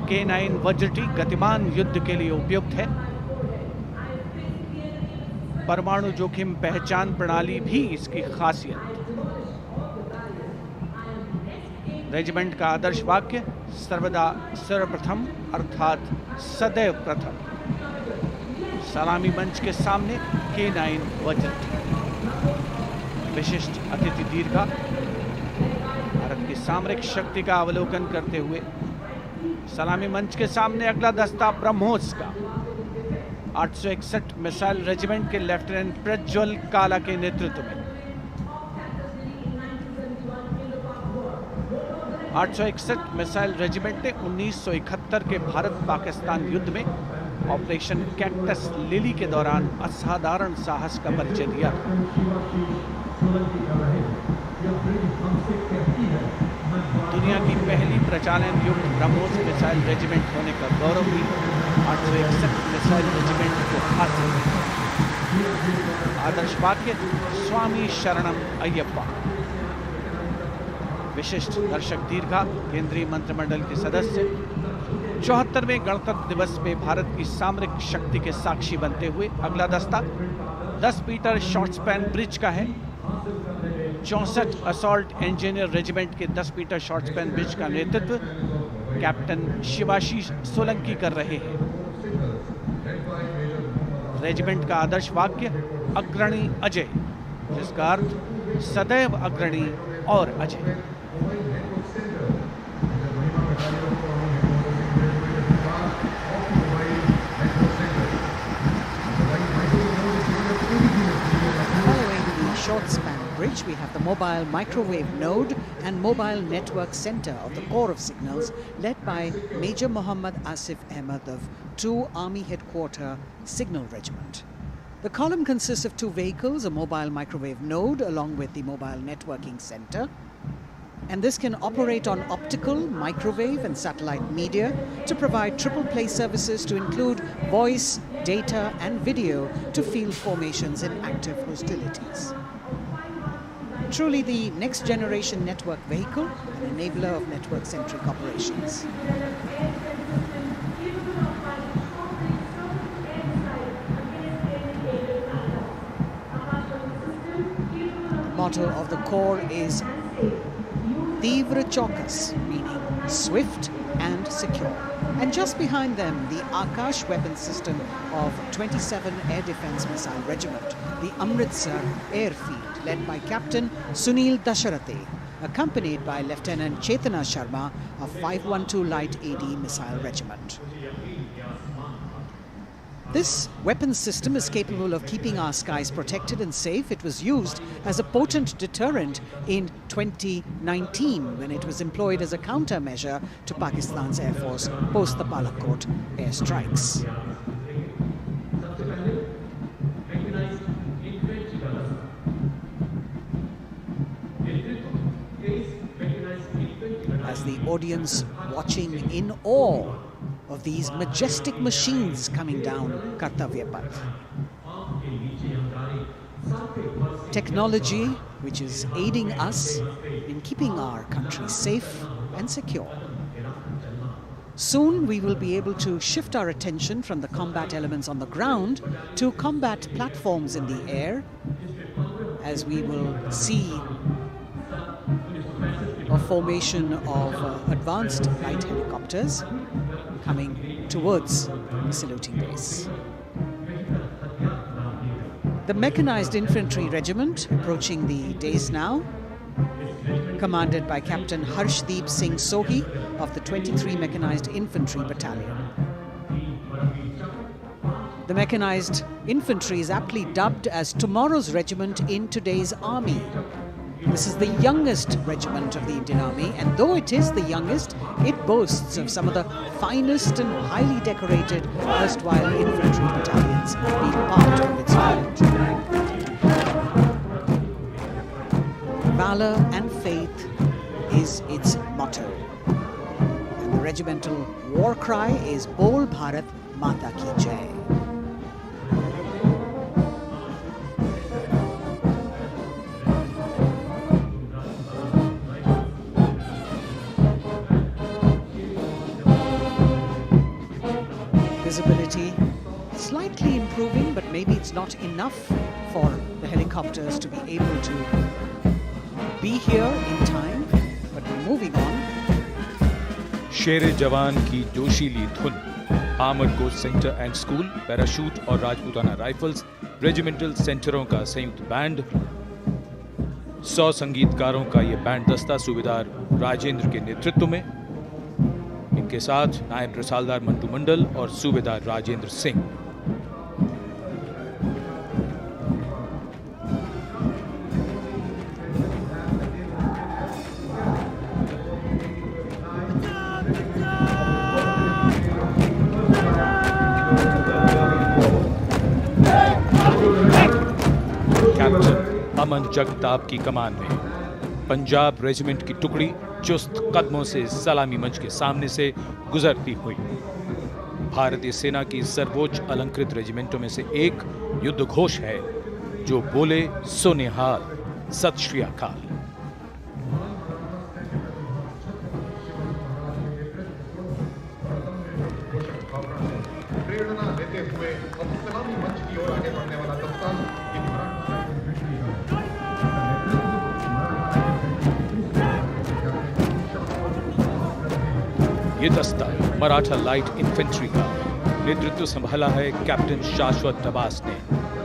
K9 वज्र टी गतिमान युद्ध के लिए उपयुक्त है। परमाणु जोखिम पहचान प्रणाली भी इसकी खासियत। रेजिमेंट का आदर्श वाक्य सर्वदा सर्वप्रथम अर्थात सदैव प्रथम। सलामी मंच के सामने K9 वज्र टी। विशिष्ट अतिथि दीर्घा भारत की सामरिक शक्ति का अवलोकन करते हुए सलामी मंच के सामने अगला दस्ता ब्रह्मोस का 861 मिसाइल रेजिमेंट के लेफ्टिनेंट प्रज्वल काला के नेतृत्व में। 861 मिसाइल रेजिमेंट ने 1971 के भारत पाकिस्तान युद्ध में ऑपरेशन कैक्टस लिली के दौरान असाधारण साहस का परिचय दिया। दुनिया की पहली प्रचालन युक्त ब्रह्मोस मिसाइल रेजिमेंट होने का गौरव भी 861 मिसाइल रेजिमेंट को हासिल है। आदर्श वाक्य स्वामी शरणम अय्यप्पा। विशिष्ट दर्शक दीर्घा केंद्रीय मंत्रिमंडल के सदस्य 74वें गणतंत्र दिवस पे भारत की सामरिक शक्ति के साक्षी बनते हुए अगला दस्ता 10 मीटर शॉर्ट स्पैन ब्रिज का है। 64 असॉल्ट इंजीनियर रेजिमेंट के 10 मीटर शॉर्ट स्पैन ब्रिज का नेतृत्व कैप्टन शिवाशीष सोलंकी कर रहे हैं। रेजिमेंट का आदर्श वाक्य अग्रणी अजय, जिसका अर्थ सदैव अग्रणी और Ajay. Short span bridge, we have the mobile microwave node and mobile network center of the Corps of Signals, led by Major Muhammad Asif Ahmed of 2 Army Headquarter Signal Regiment. The column consists of 2 vehicles, a mobile microwave node along with the mobile networking center. And this can operate on optical, microwave and satellite media to provide triple play services to include voice, data and video to field formations in active hostilities. Truly the next generation network vehicle, an enabler of network-centric operations. Motto of the Corps is Tivra Chaukas, meaning swift and secure. And just behind them, the Akash weapon system of 27 Air Defence Missile Regiment, the Amritsar Airfield, led by Captain Sunil Dasharathe, accompanied by Lieutenant Chetana Sharma of 512 Light AD Missile Regiment. This weapon system is capable of keeping our skies protected and safe. It was used as a potent deterrent in 2019 when it was employed as a countermeasure to Pakistan's Air Force post the Balakot airstrikes. As the audience watching in awe of these majestic machines coming down Kartavya Path. Technology which is aiding us in keeping our country safe and secure. Soon we will be able to shift our attention from the combat elements on the ground to combat platforms in the air, as we will see a formation of advanced light helicopters coming towards the saluting base. The Mechanized Infantry Regiment approaching the dais now, commanded by Captain Harshdeep Singh Sohi of the 23 Mechanized Infantry Battalion. The Mechanized Infantry is aptly dubbed as tomorrow's regiment in today's army. This is the youngest regiment of the Indian Army, and though it is the youngest, it boasts of some of the finest and highly decorated erstwhile infantry battalions being part of its range. Valor and faith is its motto. And the regimental war cry is Bol Bharat Mata Ki Jai. Visibility slightly improving, but maybe it's not enough for the helicopters to be able to be here in time, but we're moving on. शेरे जवान की जोशीली धुन, आमर coach centre and school, parachute और Rajputana rifles regimental सेंटरों का संयुक्त band, 100 संगीतकारों का ये बैंड दस्ता सूबेदार राजेंद्र के नेतृत्व में, इनके साथ नायब रसालदार मंटू मंडल और सूबेदार राजेंद्र सिंह। कैप्टन अमन जगताप की कमान में पंजाब रेजिमेंट की टुकड़ी चुस्त कदमों से सलामी मंच के सामने से गुजरती हुई। भारतीय सेना की सर्वोच्च अलंकृत रेजिमेंटों में से एक युद्ध घोष है जो बोले सो निहाल, सत श्री अकाल। प्रेरणा देते हुए अब सलामी मंच की ओर आगे बढ़ने वाला दस्ता ये दस्ता मराठा लाइट इन्फेंट्री का नेतृत्व संभाला है कैप्टन शाश्वत नवास ने।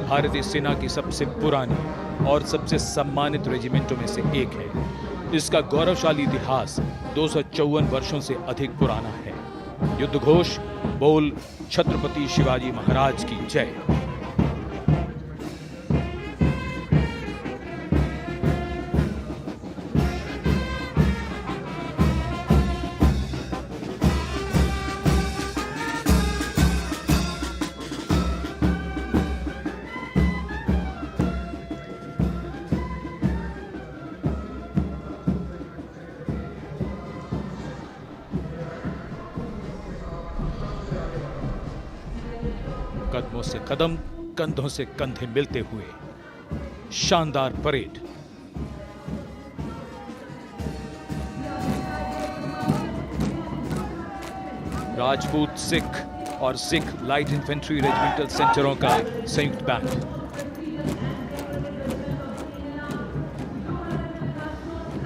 भारतीय सेना की सबसे पुरानी और सबसे सम्मानित रेजिमेंटों में से एक है। इसका गौरवशाली इतिहास 254 वर्षों से अधिक पुराना है। युद्ध घोष बोल छत्रपति शिवाजी महाराज की जय। कदमों से कदम, कंधों से कंधे मिलते हुए शानदार परेड। राजपूत सिख और सिख लाइट इन्फेंट्री रेजिमेंटल सेंटरों का संयुक्त band.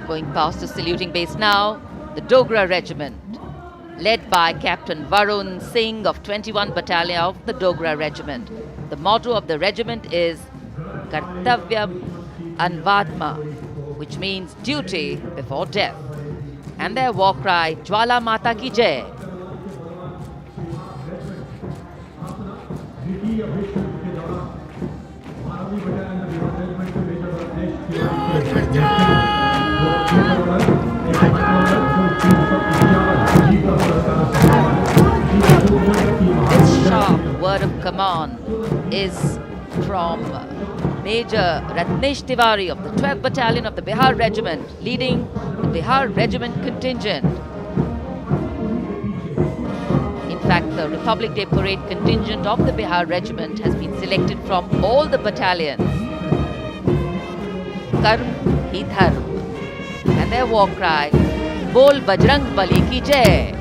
Going past the saluting base now, the Dogra Regiment, led by Captain Varun Singh of 21 Battalion of the Dogra Regiment. The motto of the regiment is Kartavya Anvadma, which means duty before death. And their war cry, Jwala Mata Ki Jai. This sharp word of command is from Major Ratnesh Tiwari of the 12th Battalion of the Bihar Regiment, leading the Bihar Regiment contingent. In fact, the Republic Day Parade contingent of the Bihar Regiment has been selected from all the battalions. Karm hi dharm. And their war cry, Bol Bajrang Bali ki Jai.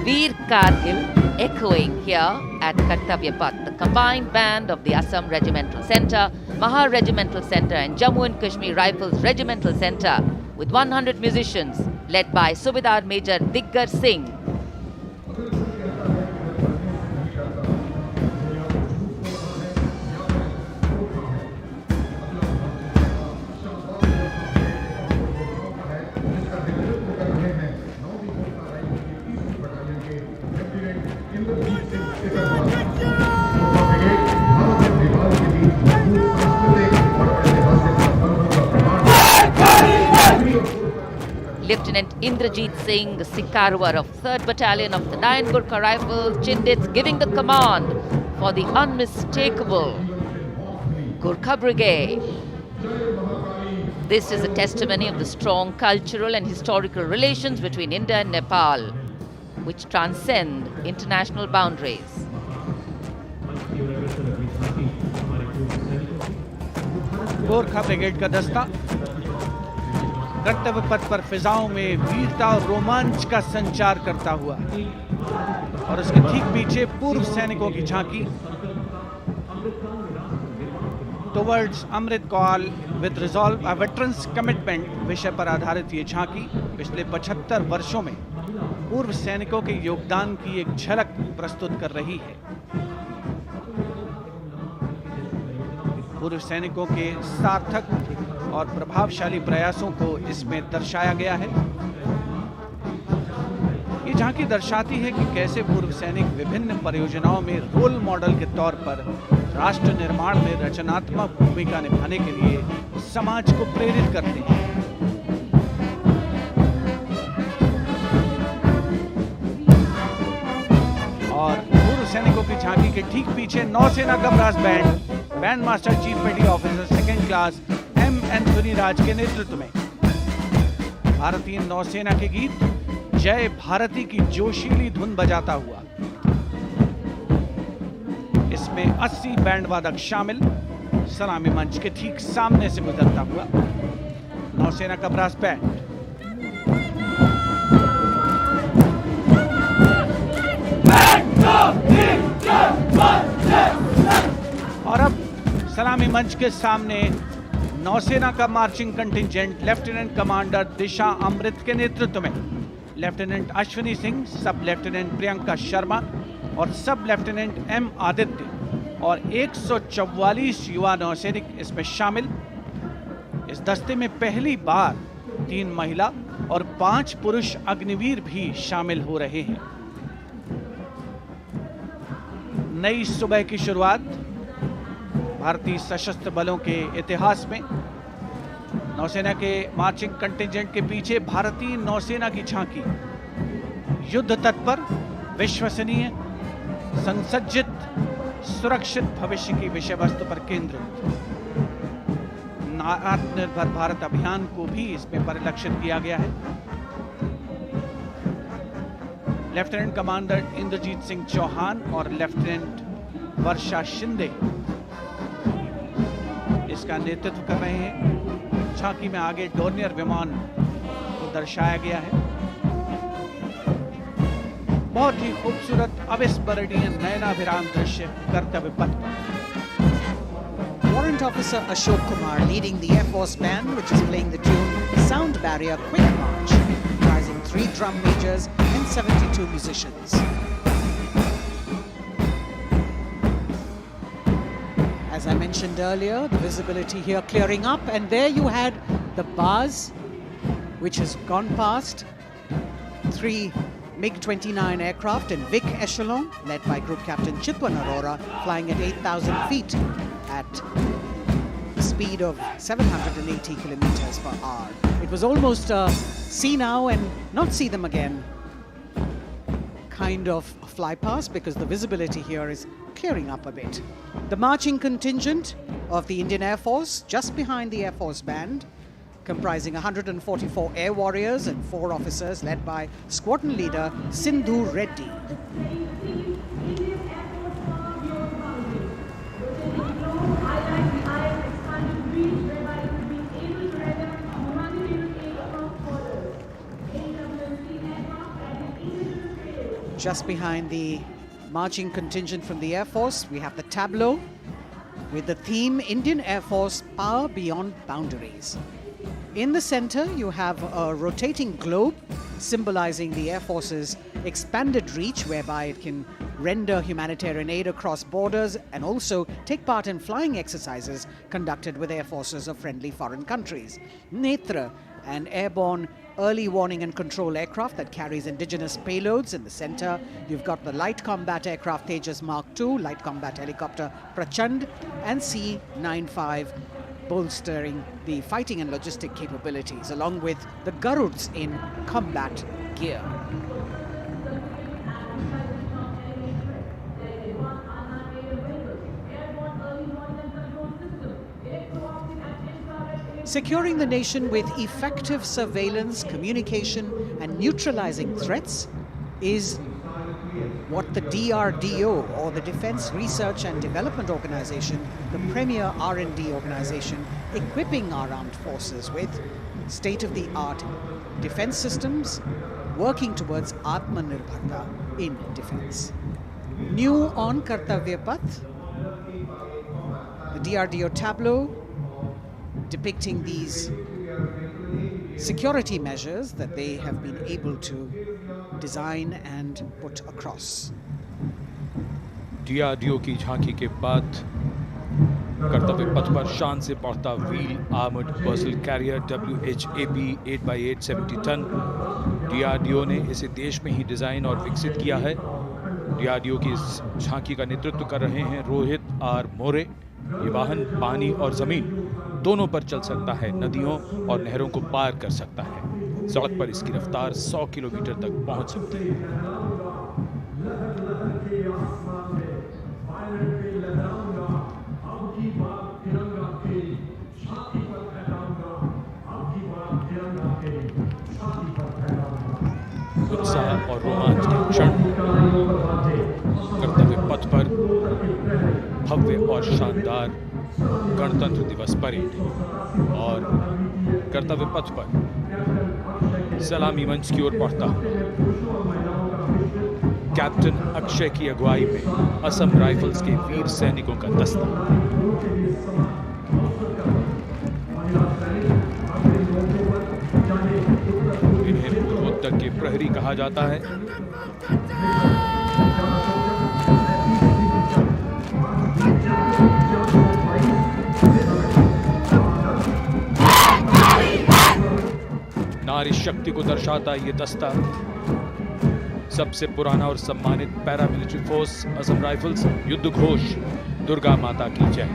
Veer Kargil echoing here at Kartavya Path. The combined band of the Assam Regimental Centre, Mahar Regimental Centre and Jammu and Kashmir Rifles Regimental Centre with 100 musicians led by Subedar Major Diggar Singh. Lieutenant Indrajit Singh, the Sikarwar of 3rd Battalion of the 9 Gurkha Rifles, Chindits, giving the command for the unmistakable Gurkha Brigade. This is a testimony of the strong cultural and historical relations between India and Nepal, which transcend international boundaries. Gorkha brigade का दस्ता कर्तव्य पथ पर फिजाओं में वीरता और रोमांच का संचार करता हुआ और उसके ठीक पीछे पूर्व सैनिकों की झांकी towards Amrit Kaal with resolve a veterans commitment विषय पर आधारित ये झांकी पिछले 75 वर्षों में पूर्व सैनिकों के योगदान की एक झलक प्रस्तुत कर रही है। पूर्व सैनिकों के सार्थक और प्रभावशाली प्रयासों को इसमें दर्शाया गया है। ये झांकी दर्शाती है कि कैसे पूर्व सैनिक विभिन्न परियोजनाओं में रोल मॉडल के तौर पर राष्ट्र निर्माण में रचनात्मक भूमिका निभाने के लिए समाज को प्रेरित करते हैं। और पूर्व सैनिकों की झांकी के ठीक पीछे नौसेना का brass band master chief petty officer 2nd class M Anthony Raj के नेतृत्व में भारतीय नौसेना के गीत जय भारती की जोशीली धुन बजाता हुआ। इसमें 80 बैंड वादक शामिल, सलामी मंच के ठीक सामने से गुजरता हुआ नौसेना का ब्रास बैंड। और अब सलामी मंच के सामने नौसेना का मार्चिंग कंटिंजेंट लेफ्टिनेंट कमांडर दिशा अमृत के नेतृत्व में लेफ्टिनेंट अश्विनी सिंह, सब लेफ्टिनेंट प्रियंका शर्मा और सब लेफ्टिनेंट एम आदित्य और 144 युवा नौसैनिक इसमें शामिल। इस दस्ते में पहली बार 3 महिला और 5 पुरुष अग्निवीर भी शामिल हो रहे हैं। नई सुबह की शुरुआत भारतीय सशस्त्र बलों के इतिहास में। नौसेना के मार्चिंग कंटिंजेंट के पीछे भारतीय नौसेना की झांकी युद्ध तत्पर, विश्वसनीय, संसज्जित, सुरक्षित भविष्य की विषय वस्तु पर केंद्रित। आत्मनिर्भर भारत अभियान को भी इसमें परिलक्षित किया गया है। लेफ्टिनेंट कमांडर इंद्रजीत सिंह चौहान और लेफ्टिनेंट वर्षा शिंदे इसका नेतृत्व कर रहे हैं। झांकी में आगे डोर्नियर विमान को दर्शाया गया है। बहुत ही खूबसूरत अविस्मरणीय नयनाभिराम दृश्य कर्तव्य पथ। Warrant Officer Ashok Kumar leading the Air Force Band, which is playing the tune Sound Barrier Quick March, comprising 3 drum majors and 72 musicians. As I mentioned earlier, the visibility here clearing up, and there you had the bars, which has gone past 3 MiG-29 aircraft in Vic Echelon, led by Group Captain Chitwan Arora, flying at 8,000 feet at a speed of 780 kilometers per hour. It was almost a see now and not see them again kind of fly past, because the visibility here is clearing up a bit. The marching contingent of the Indian Air Force, just behind the Air Force Band, comprising 144 air warriors and 4 officers, led by squadron leader Sindhu Reddy. Just behind the marching contingent from the Air Force. We have the tableau with the theme Indian Air Force Power Beyond Boundaries. In the center, you have a rotating globe symbolizing the Air Force's expanded reach, whereby it can render humanitarian aid across borders and also take part in flying exercises conducted with air forces of friendly foreign countries. Netra, an airborne early warning and control aircraft that carries indigenous payloads in the center. You've got the light combat aircraft Tejas Mark II, light combat helicopter Prachand, and C-95 bolstering the fighting and logistic capabilities, along with the Garuds in combat gear. Securing the nation with effective surveillance, communication, and neutralizing threats is what the DRDO, or the Defense Research and Development Organization, the premier R&D organization, equipping our armed forces with state-of-the-art defense systems, working towards Atmanirbharta in defense. New on Kartavya Path, the DRDO tableau depicting these security measures that they have been able to design and put across. DRDO की झांकी के बाद कर्तव्य पथ पर शान से पहुंचता wheel armoured personnel carrier WHAP 8x8 70 ton. DRDO ने इसे देश में ही डिजाइन और विकसित किया है। DRDO की इस झांकी का नेतृत्व कर रहे हैं रोहित आर मोरे। ये वाहन पानी और जमीन दोनों पर चल सकता है, नदियों और नहरों को पार कर सकता है। सड़क पर इसकी रफ्तार 100 किलोमीटर तक पहुंच सकती है। उत्साह और रोमांच के क्षण, कर्तव्य पथ पर भव्य और शानदार गणतंत्र दिवस परेड और कर्तव्य पथ पर सलामी मंच की ओर बढ़ता कैप्टन अक्षय की अगुवाई में असम राइफल्स के वीर सैनिकों का दस्ता। इन्हें पूर्वोत्तर के प्रहरी कहा जाता है। नारी शक्ति को दर्शाता ये दस्ता सबसे पुराना और सम्मानित पैरामिलिट्री फोर्स असम राइफल्स युद्ध घोष दुर्गा माता की जय।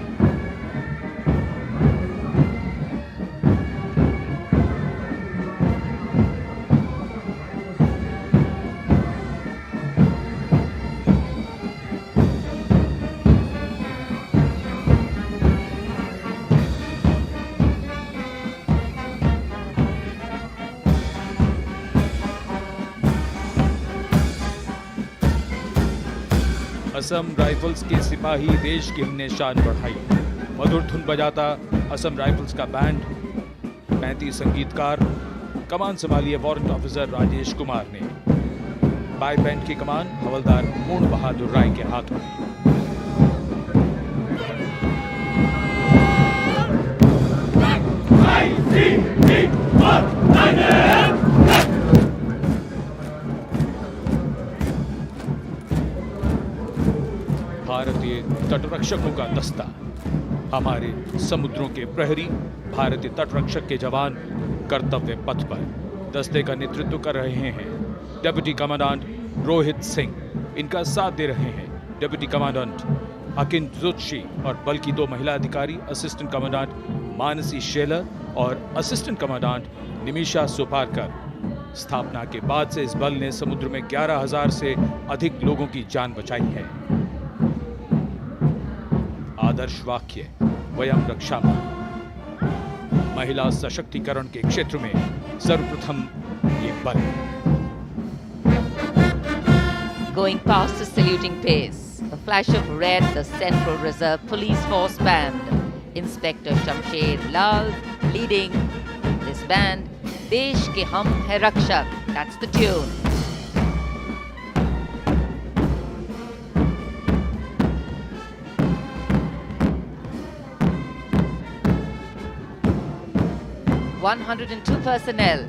असम राइफल्स के सिपाही देश की हमने शान बढ़ाई। मधुर धुन बजाता असम राइफल्स का बैंड, 35 संगीतकार, कमान संभाली है वारंट ऑफिसर राजेश कुमार ने। बाय बैंड की कमान हवलदार पूर्ण बहादुर राय के हाथों में। भारतीय तटरक्षकों का दस्ता, हमारे समुद्रों के प्रहरी, भारतीय तटरक्षक के जवान कर्तव्य पथ पर दस्ते का नेतृत्व कर रहे हैं डिप्टी कमांडेंट रोहित सिंह। इनका साथ दे रहे हैं डिप्टी कमांडेंट अकिन जोशी और बल की 2 महिला अधिकारी, असिस्टेंट कमांडेंट मानसी शेलर और असिस्टेंट कमांडेंट निमिषा सुपारकर। स्थापना के बाद से इस बल ने समुद्र में 11,000 से अधिक लोगों की जान बचाई है। आदर्श वाक्य वयम रक्षामः। महिला सशक्तिकरण के क्षेत्र में सर्वप्रथम ये बल। Going past the saluting pace, a flash of red, the Central Reserve Police Force Band. Inspector Shamshed Lal leading this band. Desh ke hum hai rakshak. That's the tune. 102 personnel.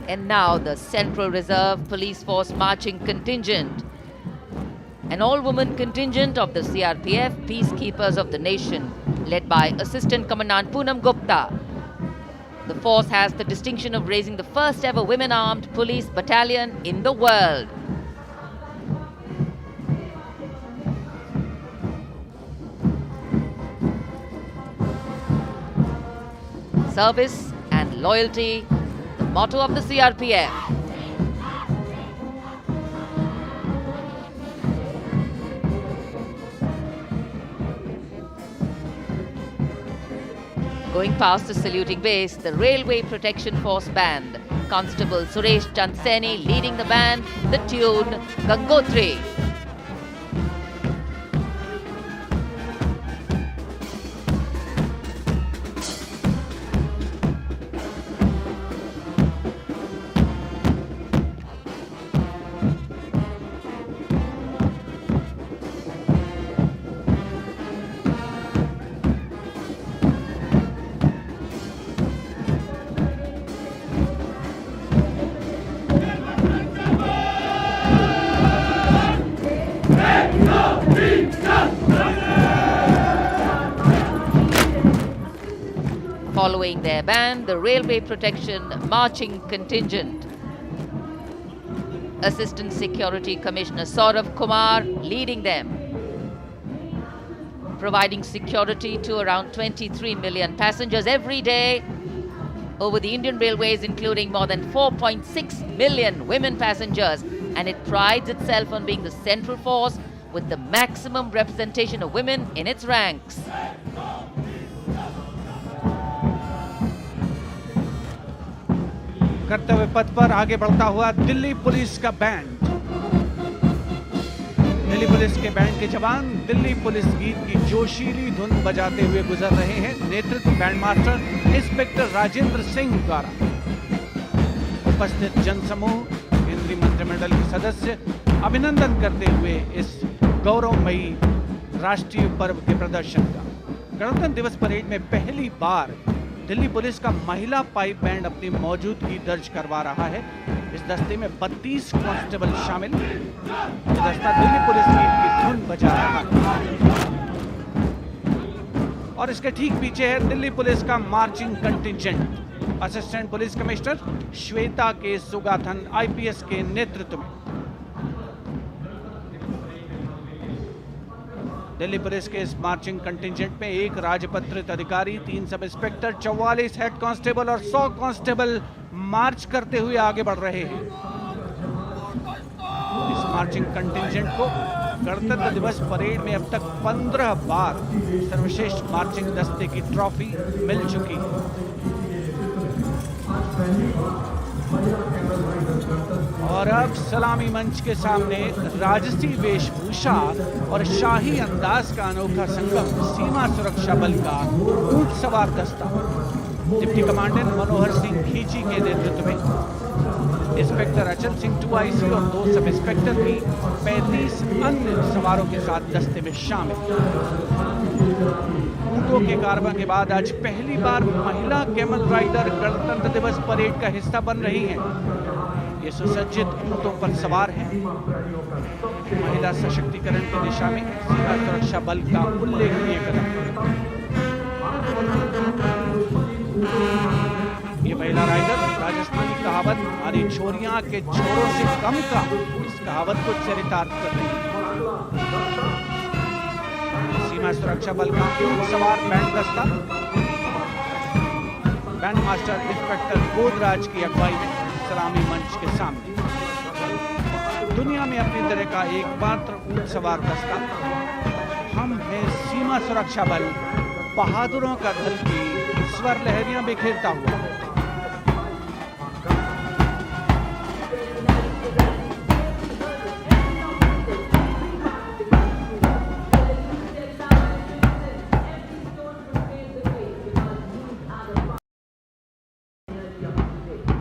And now the Central Reserve Police Force marching contingent, an all-woman contingent of the CRPF, Peacekeepers of the Nation, led by Assistant Commandant Poonam Gupta. The force has the distinction of raising the first ever women-armed police battalion in the world. Service and loyalty, the motto of the CRPF. Going past the saluting base, the Railway Protection Force Band. Constable Suresh Chandseni leading the band, the tune Gangotri. Following their band, the Railway Protection Marching Contingent. Assistant Security Commissioner Saurav Kumar leading them, providing security to around 23 million passengers every day over the Indian Railways, including more than 4.6 million women passengers, and it prides itself on being the central force with the maximum representation of women in its ranks. कर्तव्य पथ पर आगे बढ़ता हुआ Delhi police का band, Delhi police के band के जवान दिल्ली पुलिस गीत की जोशीली धुन बजाते हुए गुजर रहे हैं। नेतृत्व band master inspector Rajendra Singh द्वारा। उपस्थित जनसमूह, केंद्रीय मंत्रिमंडल के सदस्य अभिनंदन करते हुए इस गौरवमयी राष्ट्रीय पर्व के प्रदर्शन का। गणतंत्र दिवस परेड में पहली बार दिल्ली पुलिस का महिला पाइप बैंड अपनी मौजूदगी दर्ज करवा रहा है। इस दस्ते में 32 कांस्टेबल शामिल। ये दस्ता दिल्ली पुलिस की धुन बजा रहा है और इसके ठीक पीछे है दिल्ली पुलिस का marching contingent. Assistant police commissioner Shweta के सुगाथन आईपीएस के नेतृत्व में दिल्ली पुलिस के इस मार्चिंग कंटिंजेंट में एक राजपत्रित अधिकारी, 3 सब इंस्पेक्टर, 44 हेड कांस्टेबल और 100 कांस्टेबल मार्च करते हुए आगे बढ़ रहे हैं। इस मार्चिंग कंटिंजेंट को गणतंत्र दिवस परेड में अब तक 15 बार सर्वश्रेष्ठ मार्चिंग दस्ते की ट्रॉफी मिल चुकी है। और अब सलामी मंच के सामने राजसी वेशभूषा और शाही अंदाज का अनोखा संगम, सीमा सुरक्षा बल का ऊंट सवार दस्ता डिप्टी कमांडेंट मनोहर सिंह खींची के नेतृत्व में इंस्पेक्टर अचल सिंह 2IC और 2 सब इंस्पेक्टर भी 35 अन्य सवारों के साथ दस्ते में शामिल। ऊंटों के कारवां के बाद आज पहली बार महिला कैमल राइडर गणतंत्र दिवस परेड का हिस्सा बन रही हैं। ये सुसज्जित ऊंटों पर सवार हैं। महिला सशक्तिकरण की दिशा में सीमा सुरक्षा बल का उल्लेखनीय कदम। ये महिला राइडर राजस्थानी कहावत हमारी छोरियां के छोरों से कम का, इस कहावत को चरितार्थ कर रही है। सीमा सुरक्षा बल का सवार बैंड दस्ता बैंड मास्टर इंस्पेक्टर गोदराज की अगुवाई में सलामी मंच के सामने दुनिया में अपनी तरह का एकमात्र ऊंट सवार दस्ता हम हैं सीमा सुरक्षा बल, बहादुरों का दल की स्वर लहरियां बिखेरता हुआ।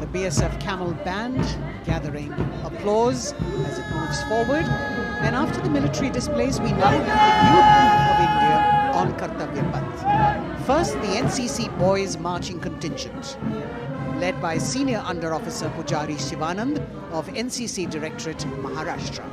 the BSF Camel Band gathering applause as it moves forward. And after the military displays, we now have the youth of India on Kartavya Path. First, the NCC Boys Marching Contingent, led by Senior Under Officer Pujari Shivanand of NCC Directorate, Maharashtra.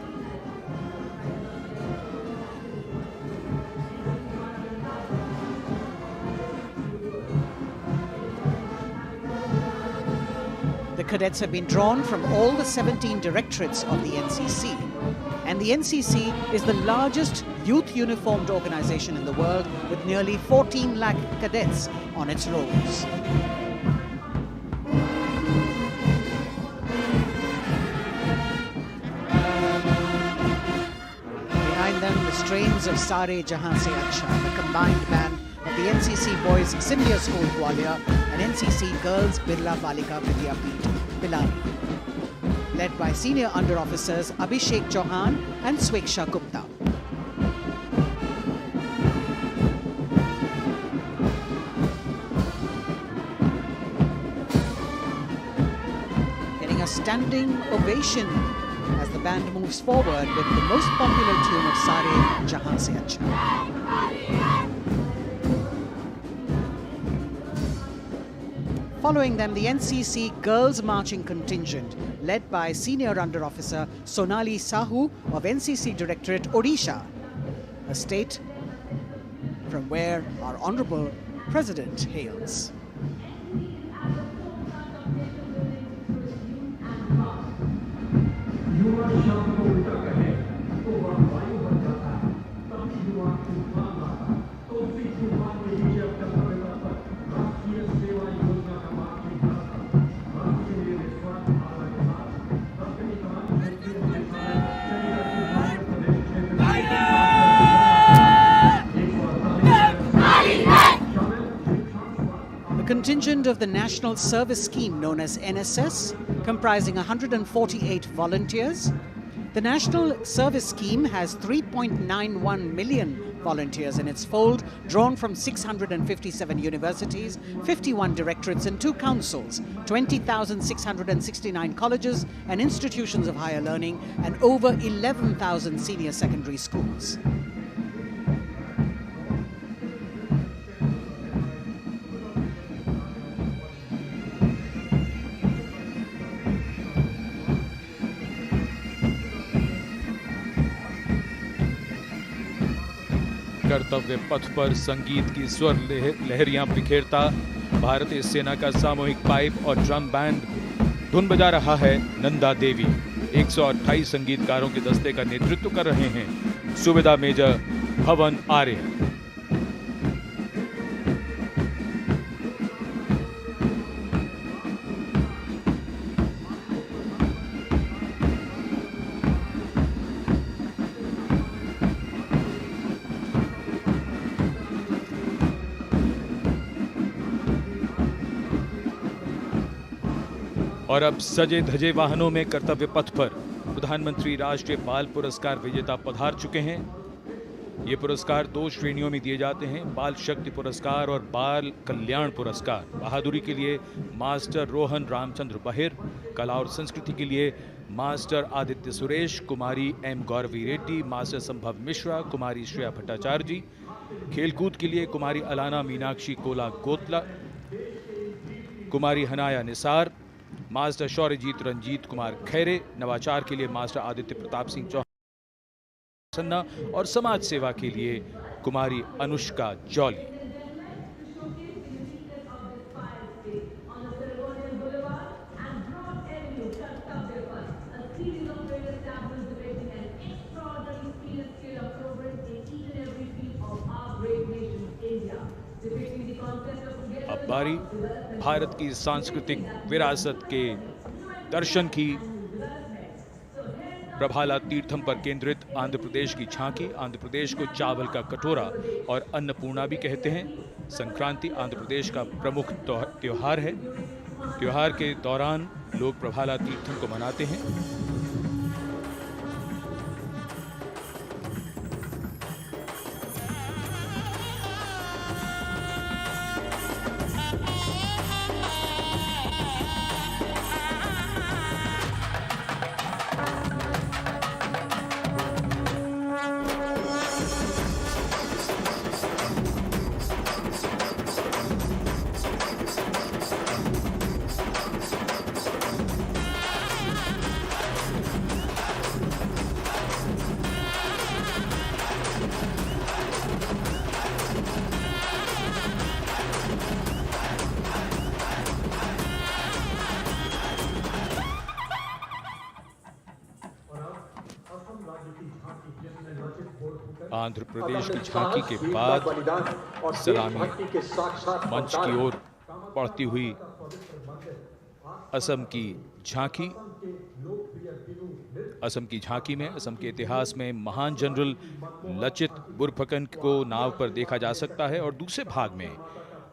The cadets have been drawn from all the 17 directorates of the NCC. And the NCC is the largest youth uniformed organization in the world with nearly 14 lakh cadets on its rolls. Behind them, the strains of Sare Jahan Se Acha, the combined band of the NCC Boys Senior School Gwalior and NCC Girls Birla Balika Vidyapeeth Pilani, led by Senior Under Officers Abhishek Chauhan and Sweksha Gupta. Getting a standing ovation as the band moves forward with the most popular tune of Sare Jahan Se Acha. Following them, the NCC Girls Marching Contingent, led by Senior Under Officer Sonali Sahu of NCC Directorate, Odisha, a state from where our Honorable President hails. Contingent of the National Service Scheme known as NSS, comprising 148 volunteers. The National Service Scheme has 3.91 million volunteers in its fold, drawn from 657 universities, 51 directorates and 2 councils, 20,669 colleges and institutions of higher learning, and over 11,000 senior secondary schools. कर्तव्य पथ पर संगीत की स्वर लहरियां बिखेरता भारतीय सेना का सामूहिक पाइप और ड्रम बैंड धुन बजा रहा है। नंदा देवी 128 संगीतकारों के दस्ते का नेतृत्व कर रहे हैं। सुबेदार मेजर भवन आर्य। और अब सजे धजे वाहनों में कर्तव्य पथ पर प्रधानमंत्री राष्ट्रीय बाल पुरस्कार विजेता पधार चुके हैं। ये पुरस्कार 2 श्रेणियों में दिए जाते हैं, बाल शक्ति पुरस्कार और बाल कल्याण पुरस्कार। बहादुरी के लिए मास्टर रोहन रामचंद्र बहिर, कला और संस्कृति के लिए मास्टर आदित्य सुरेश, कुमारी एम गौरवी रेड्डी, मास्टर संभव मिश्रा, कुमारी श्रेया भट्टाचार्य जी, खेलकूद के लिए कुमारी अलाना मीनाक्षी कोला गोतला, कुमारी हनाया निसार, मास्टर शौर्यजीत रंजीत कुमार खैरे, नवाचार के लिए मास्टर आदित्य प्रताप सिंह चौहान और समाज सेवा के लिए कुमारी अनुष्का जौली। अब बारी भारत की सांस्कृतिक विरासत के दर्शन की। प्रभाला तीर्थम पर केंद्रित आंध्र प्रदेश की झांकी। आंध्र प्रदेश को चावल का कटोरा और अन्नपूर्णा भी कहते हैं। संक्रांति आंध्र प्रदेश का प्रमुख त्योहार है। त्योहार के दौरान लोग प्रभाला तीर्थम को मनाते हैं। आंध्र प्रदेश की झांकी के बाद सलामी मंच की ओर बढ़ती हुई असम की झांकी। असम की झांकी में असम के इतिहास में महान जनरल लचित बुरफकन को नाव पर देखा जा सकता है और दूसरे भाग में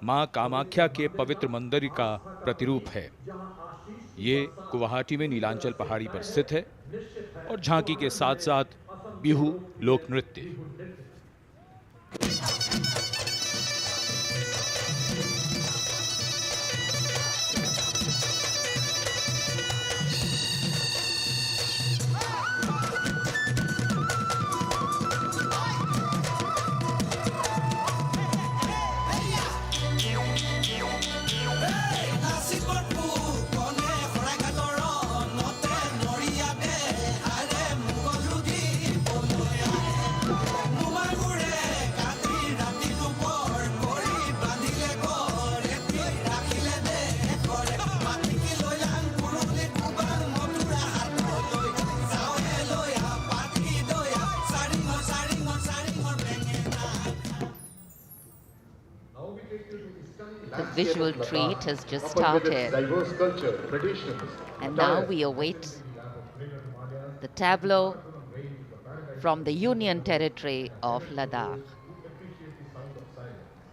मां कामाख्या के पवित्र मंदिर का प्रतिरूप है। ये गुवाहाटी में नीलांचल पहाड़ी पर स्थित है और झांकी के साथ साथ बिहू लोक नृत्य। The visual treat has just started, and now we await the tableau from the Union Territory of Ladakh.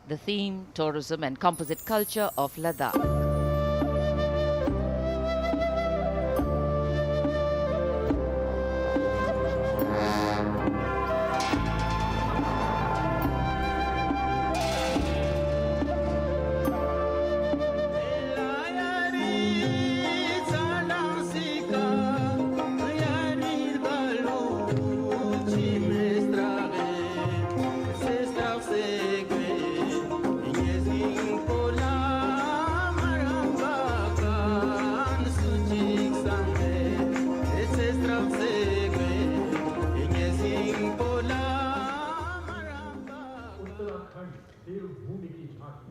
The theme, tourism and composite culture of Ladakh.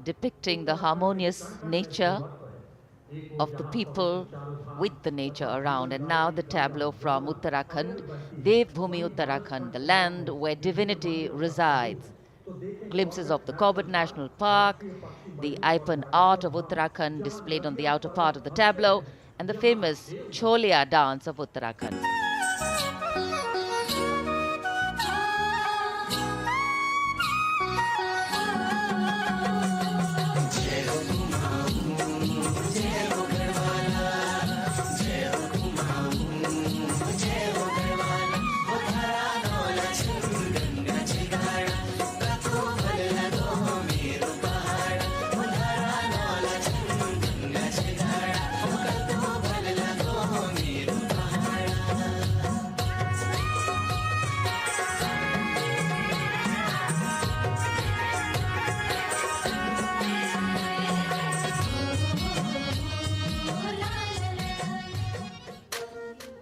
Depicting the harmonious nature of the people with the nature around. And now the tableau from Uttarakhand, Devbhumi Uttarakhand, the land where divinity resides. Glimpses of the Corbett National Park, the Ipan art of Uttarakhand displayed on the outer part of the tableau, and the famous Cholia dance of Uttarakhand.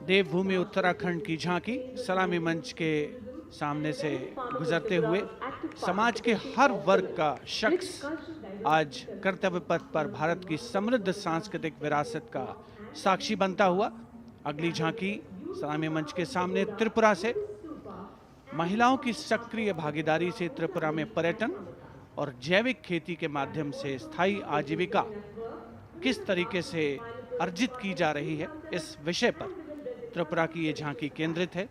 देवभूमि उत्तराखंड की झांकी सलामी मंच के सामने से गुजरते हुए समाज के हर वर्ग का शख्स आज कर्तव्य पथ पर भारत की समृद्ध सांस्कृतिक विरासत का साक्षी बनता हुआ। अगली झांकी सलामी मंच के सामने त्रिपुरा से महिलाओं की सक्रिय भागीदारी से त्रिपुरा में पर्यटन और जैविक खेती के माध्यम से स्थायी आजीविका किस तरीके से अर्जित की जा रही है, इस विषय पर त्रिपुरा की ये झांकी केंद्रित है।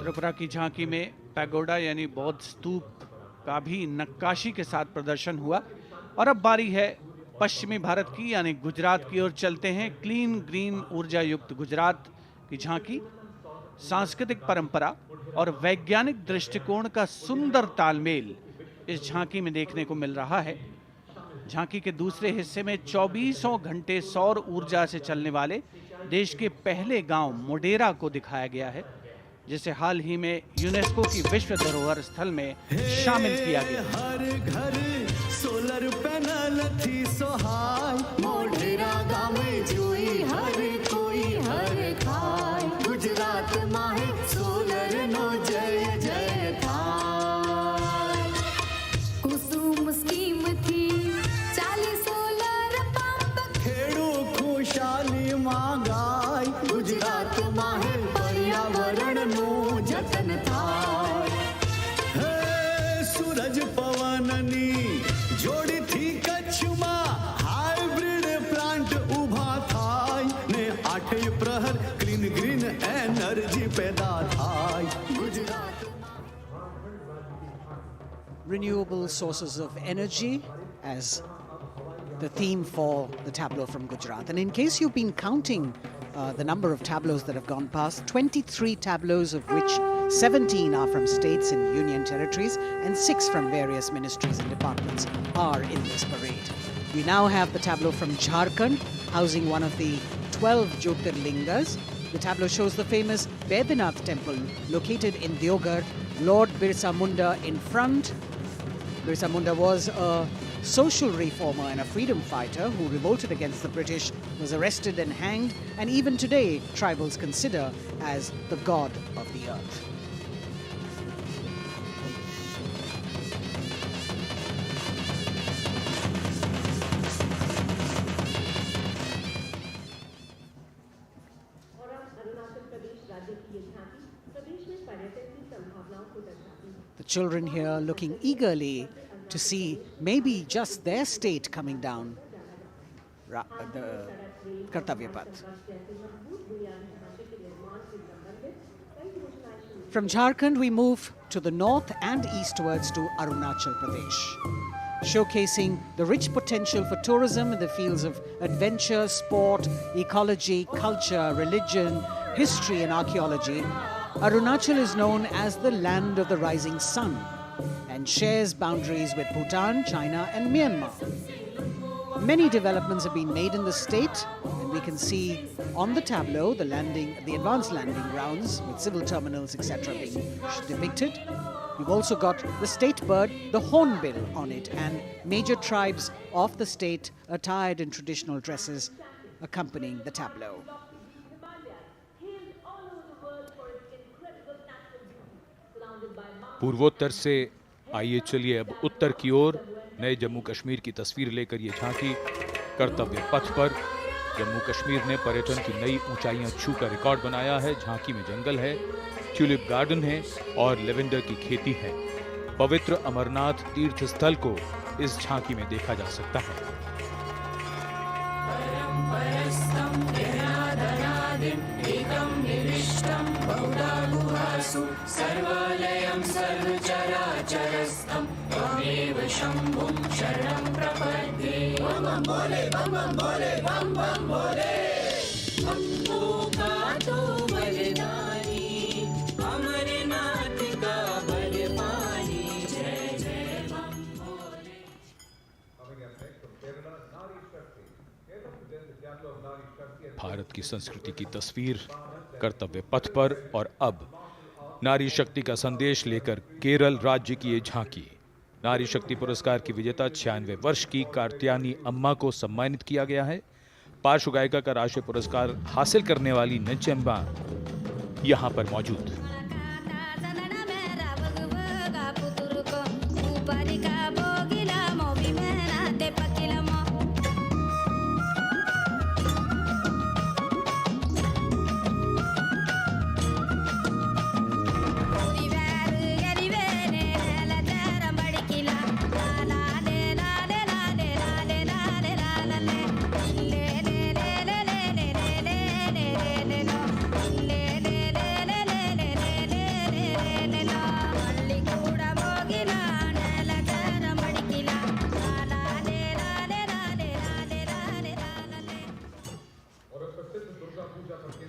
त्रिपुरा की झांकी में पैगोडा यानी बौद्ध स्तूप का भी नक्काशी के साथ प्रदर्शन हुआ। और अब बारी है पश्चिमी भारत की यानी गुजरात की ओर चलते हैं। क्लीन ग्रीन ऊर्जा युक्त गुजरात की झांकी सांस्कृतिक परंपरा और वैज्ञानिक दृष्टिकोण का सुंदर तालमेल इस झांकी में देखने को मिल रहा है। झांकी के दूसरे हिस्से में 24 घंटे सौर ऊर्जा से चलने वाले देश के पहले गांव मोडेरा को दिखाया गया है, जिसे हाल ही में यूनेस्को की विश्व धरोहर स्थल में शामिल किया गया। हर घर सोलर पैनल थी सोहाय, मोढेरा गाँव में जोई हर कोई हर खाय, गुजरात माहे सोलर नो जय जय थाय। कुसुम स्कीम थी 40 सोलर पंप, खेड़ू खुशाली मांगाय, गुजरात माहे पर्यावरण नो जतन थाय। सूरज पवननी जोड़ी थी कच्छ में, हाइब्रिड प्लांट उभा थाय ने 8 प्रहर ग्रीन एनर्जी पैदा थाय। Gujarat renewable sources of energy as the theme for the tableau from Gujarat. And in case you've been counting the number of tableaus that have gone past, 23 tableaus, of which 17 are from states and union territories and 6 from various ministries and departments, are in this parade. We now have the tableau from Jharkhand, housing one of the 12 Jyotirlingas. The tableau shows the famous Baidyanath temple located in Deoghar. Lord Birsa Munda in front. Birsa Munda was a social reformer and a freedom fighter who revolted against the British, was arrested and hanged, and even today tribals consider as the god of the earth. The children here looking eagerly to see maybe just their state coming down the Kartavya Path. From Jharkhand, we move to the north and eastwards to Arunachal Pradesh, showcasing the rich potential for tourism in the fields of adventure, sport, ecology, culture, religion, history and archaeology. Arunachal is known as the land of the rising sun and shares boundaries with Bhutan, China and Myanmar. Many developments have been made in the state, and we can see on the tableau the advanced landing grounds with civil terminals, etc. being depicted. We've also got the state bird, the hornbill, on it, and major tribes of the state attired in traditional dresses accompanying the tableau. पूर्वोत्तर से आइए चलिए अब उत्तर की ओर नए जम्मू कश्मीर की तस्वीर लेकर ये झांकी कर्तव्य पथ पर। जम्मू कश्मीर ने पर्यटन की नई ऊंचाइयां छूकर रिकॉर्ड बनाया है। झांकी में जंगल है, ट्यूलिप गार्डन है और लेवेंडर की खेती है। पवित्र अमरनाथ तीर्थ स्थल को इस झांकी में देखा जा सकता है। सर्वालयं सर्वचराचरस्थं त्वमेव शम्भुं शरणं प्रपद्ये। बम बम बोले बम बम बोले बम बम बोले। भक्तों का तो बलिदानी अमरनाथ का बलवानी, जय जय बम बोले। भारत की संस्कृति की तस्वीर कर्तव्य पथ पर, और अब नारी शक्ति का संदेश लेकर केरल राज्य की ये झांकी। नारी शक्ति पुरस्कार की विजेता 96 वर्ष की कार्त्यानी अम्मा को सम्मानित किया गया है। पार्श्व गायिका का राष्ट्रीय पुरस्कार हासिल करने वाली नंचम्मा यहां पर मौजूद।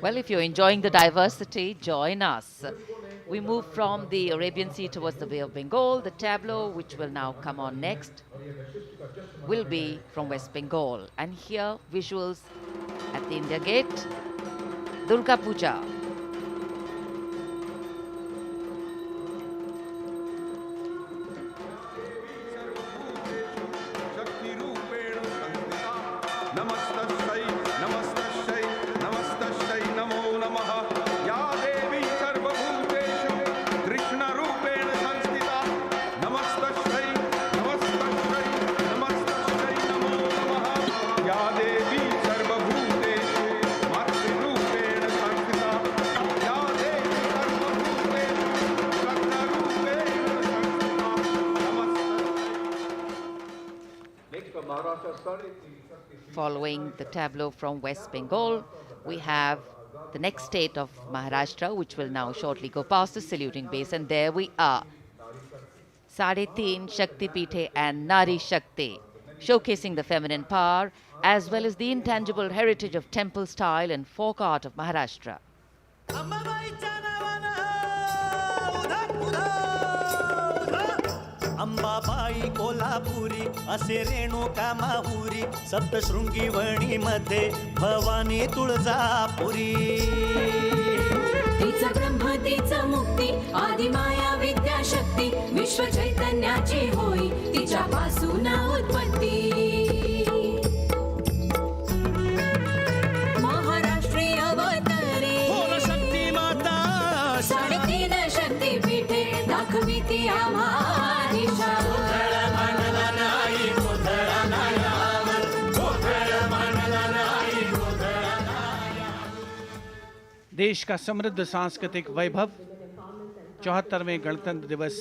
Well, if you're enjoying the diversity, join us. We move from the Arabian Sea towards the Bay of Bengal. The tableau, which will now come on next, will be from West Bengal. And here, visuals at the India Gate, Durga Puja. Following the tableau from West Bengal, we have the next state of Maharashtra, which will now shortly go past the saluting base. And there we are. Sade Teen Shakti Pithe and Nari Shakti, showcasing the feminine power as well as the intangible heritage of temple style and folk art of Maharashtra. Ambabai Kolhapuri असे रेणुका माहुरी सप्तशृंगी वणी मध्ये भवानी तुळजापुरी तिचा ब्रह्म तिचा मुक्ती आदि माया विद्या शक्ती विश्व चैतन्याची होई तिच्या पासून उत्पत्ती महाराष्ट्रीय अवतारी बोल शक्ती माता साडेतीन शक्ती पीठे दाखवी ती आम्हा देश का समृद्ध सांस्कृतिक वैभव 74वें गणतंत्र दिवस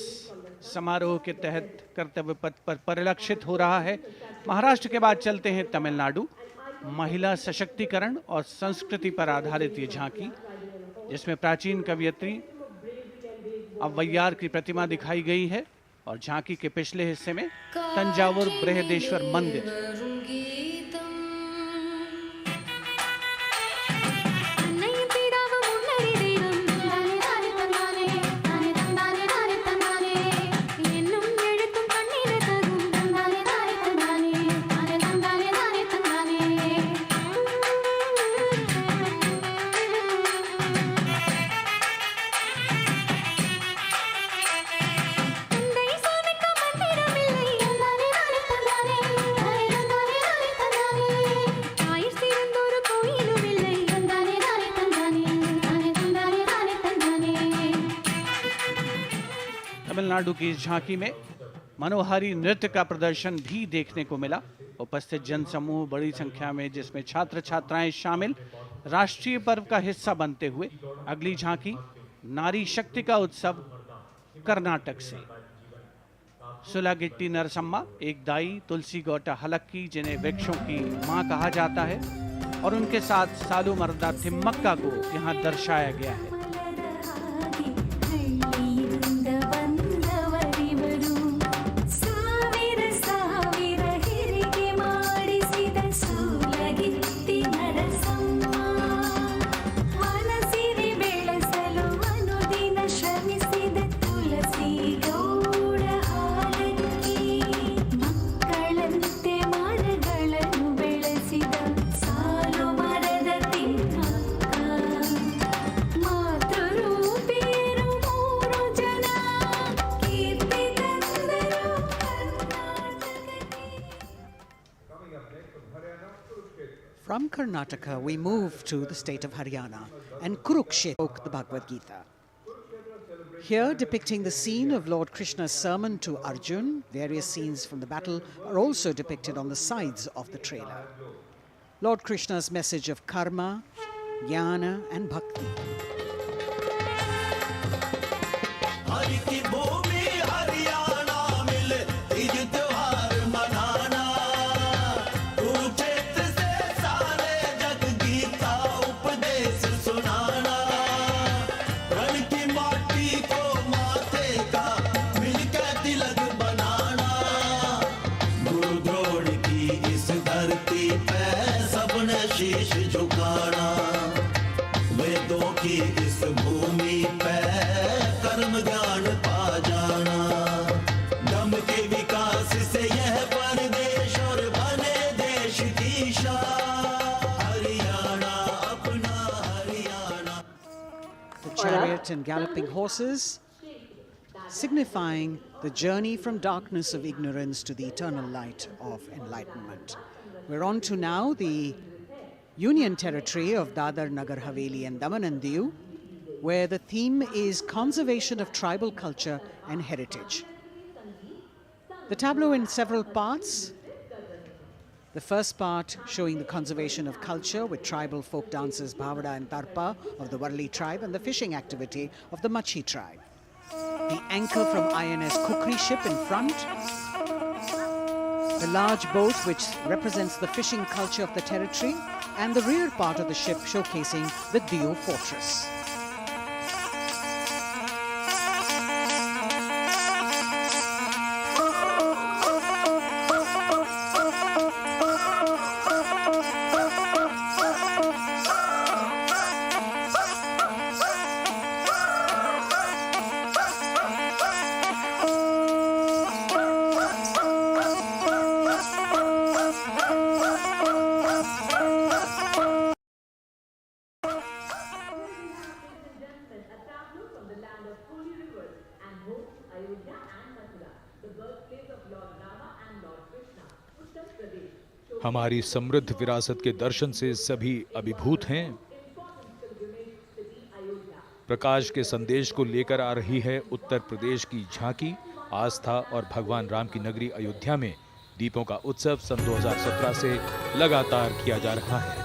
समारोह के तहत कर्तव्य पथ पर परिलक्षित हो रहा है। महाराष्ट्र के बाद चलते हैं तमिलनाडु। महिला सशक्तिकरण और संस्कृति पर आधारित ये झांकी, जिसमें प्राचीन कवयित्री अव्वैयार की प्रतिमा दिखाई गई है और झांकी के पिछले हिस्से में तंजावुर बृहदेश्वर मंदिर। तमिलनाडु की इस झांकी में मनोहारी नृत्य का प्रदर्शन भी देखने को मिला। उपस्थित जनसमूह बड़ी संख्या में, जिसमें छात्र छात्राएं शामिल, राष्ट्रीय पर्व का हिस्सा बनते हुए। अगली झांकी नारी शक्ति का उत्सव कर्नाटक से। सुलागिट्टी नरसम्मा, एक दाई, तुलसी गौटा हलक्की, जिन्हें वृक्षों की मां कहा जाता है, और उनके साथ सालू मर्दा थिम्मक्का को यहाँ दर्शाया गया है। From Karnataka, we move to the state of Haryana and Kurukshetra, the Bhagavad Gita. Here, depicting the scene of Lord Krishna's sermon to Arjun, various scenes from the battle are also depicted on the sides of the trailer. Lord Krishna's message of karma, jnana and bhakti. शीश झुकाना वेदों की इस आत्मज्ञान पा जाना। दम के विकास से यह परदेश और बने देश की शान। हरियाणा अपना Haryana. The chariot and galloping horses, signifying the journey from darkness of ignorance to the eternal light of enlightenment. We're on to now the Union Territory of Dadar, Nagar Haveli and Daman and Diu, where the theme is conservation of tribal culture and heritage. The tableau in several parts. The first part showing the conservation of culture with tribal folk dances Bhavada and Tarpa of the Warli tribe and the fishing activity of the Machi tribe. The anchor from INS Kukri ship in front. The large boat which represents the fishing culture of the territory, and the rear part of the ship showcasing the Diu fortress. हमारी समृद्ध विरासत के दर्शन से सभी अभिभूत हैं। प्रकाश के संदेश को लेकर आ रही है उत्तर प्रदेश की झांकी। आस्था और भगवान राम की नगरी अयोध्या में दीपों का उत्सव सन 2017 से लगातार किया जा रहा है।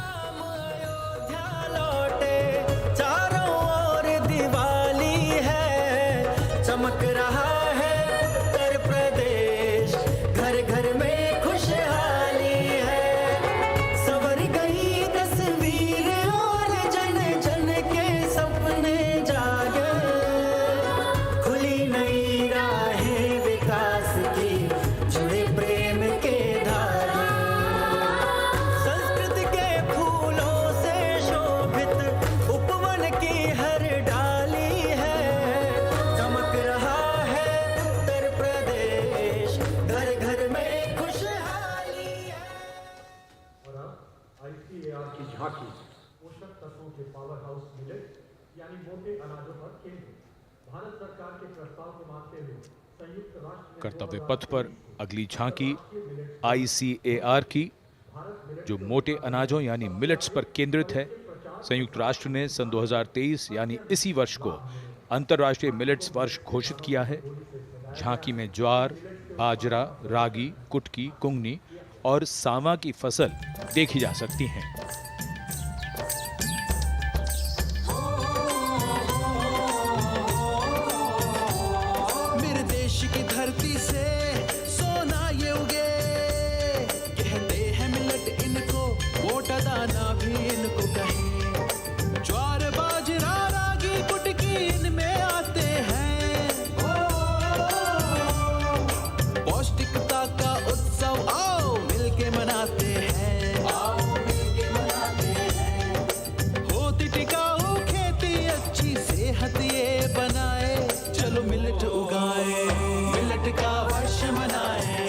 चारों ओर दिवाली है, चमक रहा है उत्तर प्रदेश, घर घर में खुशहाली है। सवर गई तस्वीर और जन जन के सपने जागे, खुली नई राहें विकास की, जुड़े प्रेम के धागे। संस्कृत के फूलों से शोभित उपवन की हर डाली है, चमक रहा है उत्तर प्रदेश, घर घर में खुशहाली है। और अब ICAR की झांकी पोषक तत्वों के पावर हाउस मिलेट यानी मोटे अनाजों पर केंद्रित। भारत सरकार के प्रस्ताव को मानते हुए संयुक्त राष्ट्र कर्तव्य पथ पर अगली झांकी ICAR की, जो मोटे अनाजों यानी मिलेट्स पर केंद्रित है। संयुक्त राष्ट्र ने सन 2023 यानी इसी वर्ष को अंतर्राष्ट्रीय मिलेट्स वर्ष घोषित किया है। झांकी में ज्वार, बाजरा, रागी, कुटकी, कुंगनी और सांवा की फसल देखी जा सकती हैं। मेरे देश की धरती से सोना ये उगे, कहते हैं मिलट इनको, मोटा दाना भी इनको कहे। ज्वार बाजरा रागी कुटकी इनमें आते हैं, पौष्टिकता का उत्सव आओ मिलके मनाते हैं, आओ मिलके मनाते हैं। होती टिकाऊ खेती अच्छी सेहत ये बनाए, चलो मिलट उगाए, मिलट का वर्ष मनाए।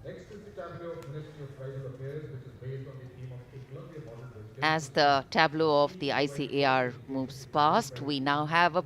Next is the tableau of Ministry of Tribal Affairs, which is based on the theme of Eklavya Model Education. As the tableau of the ICAR moves past, we now have a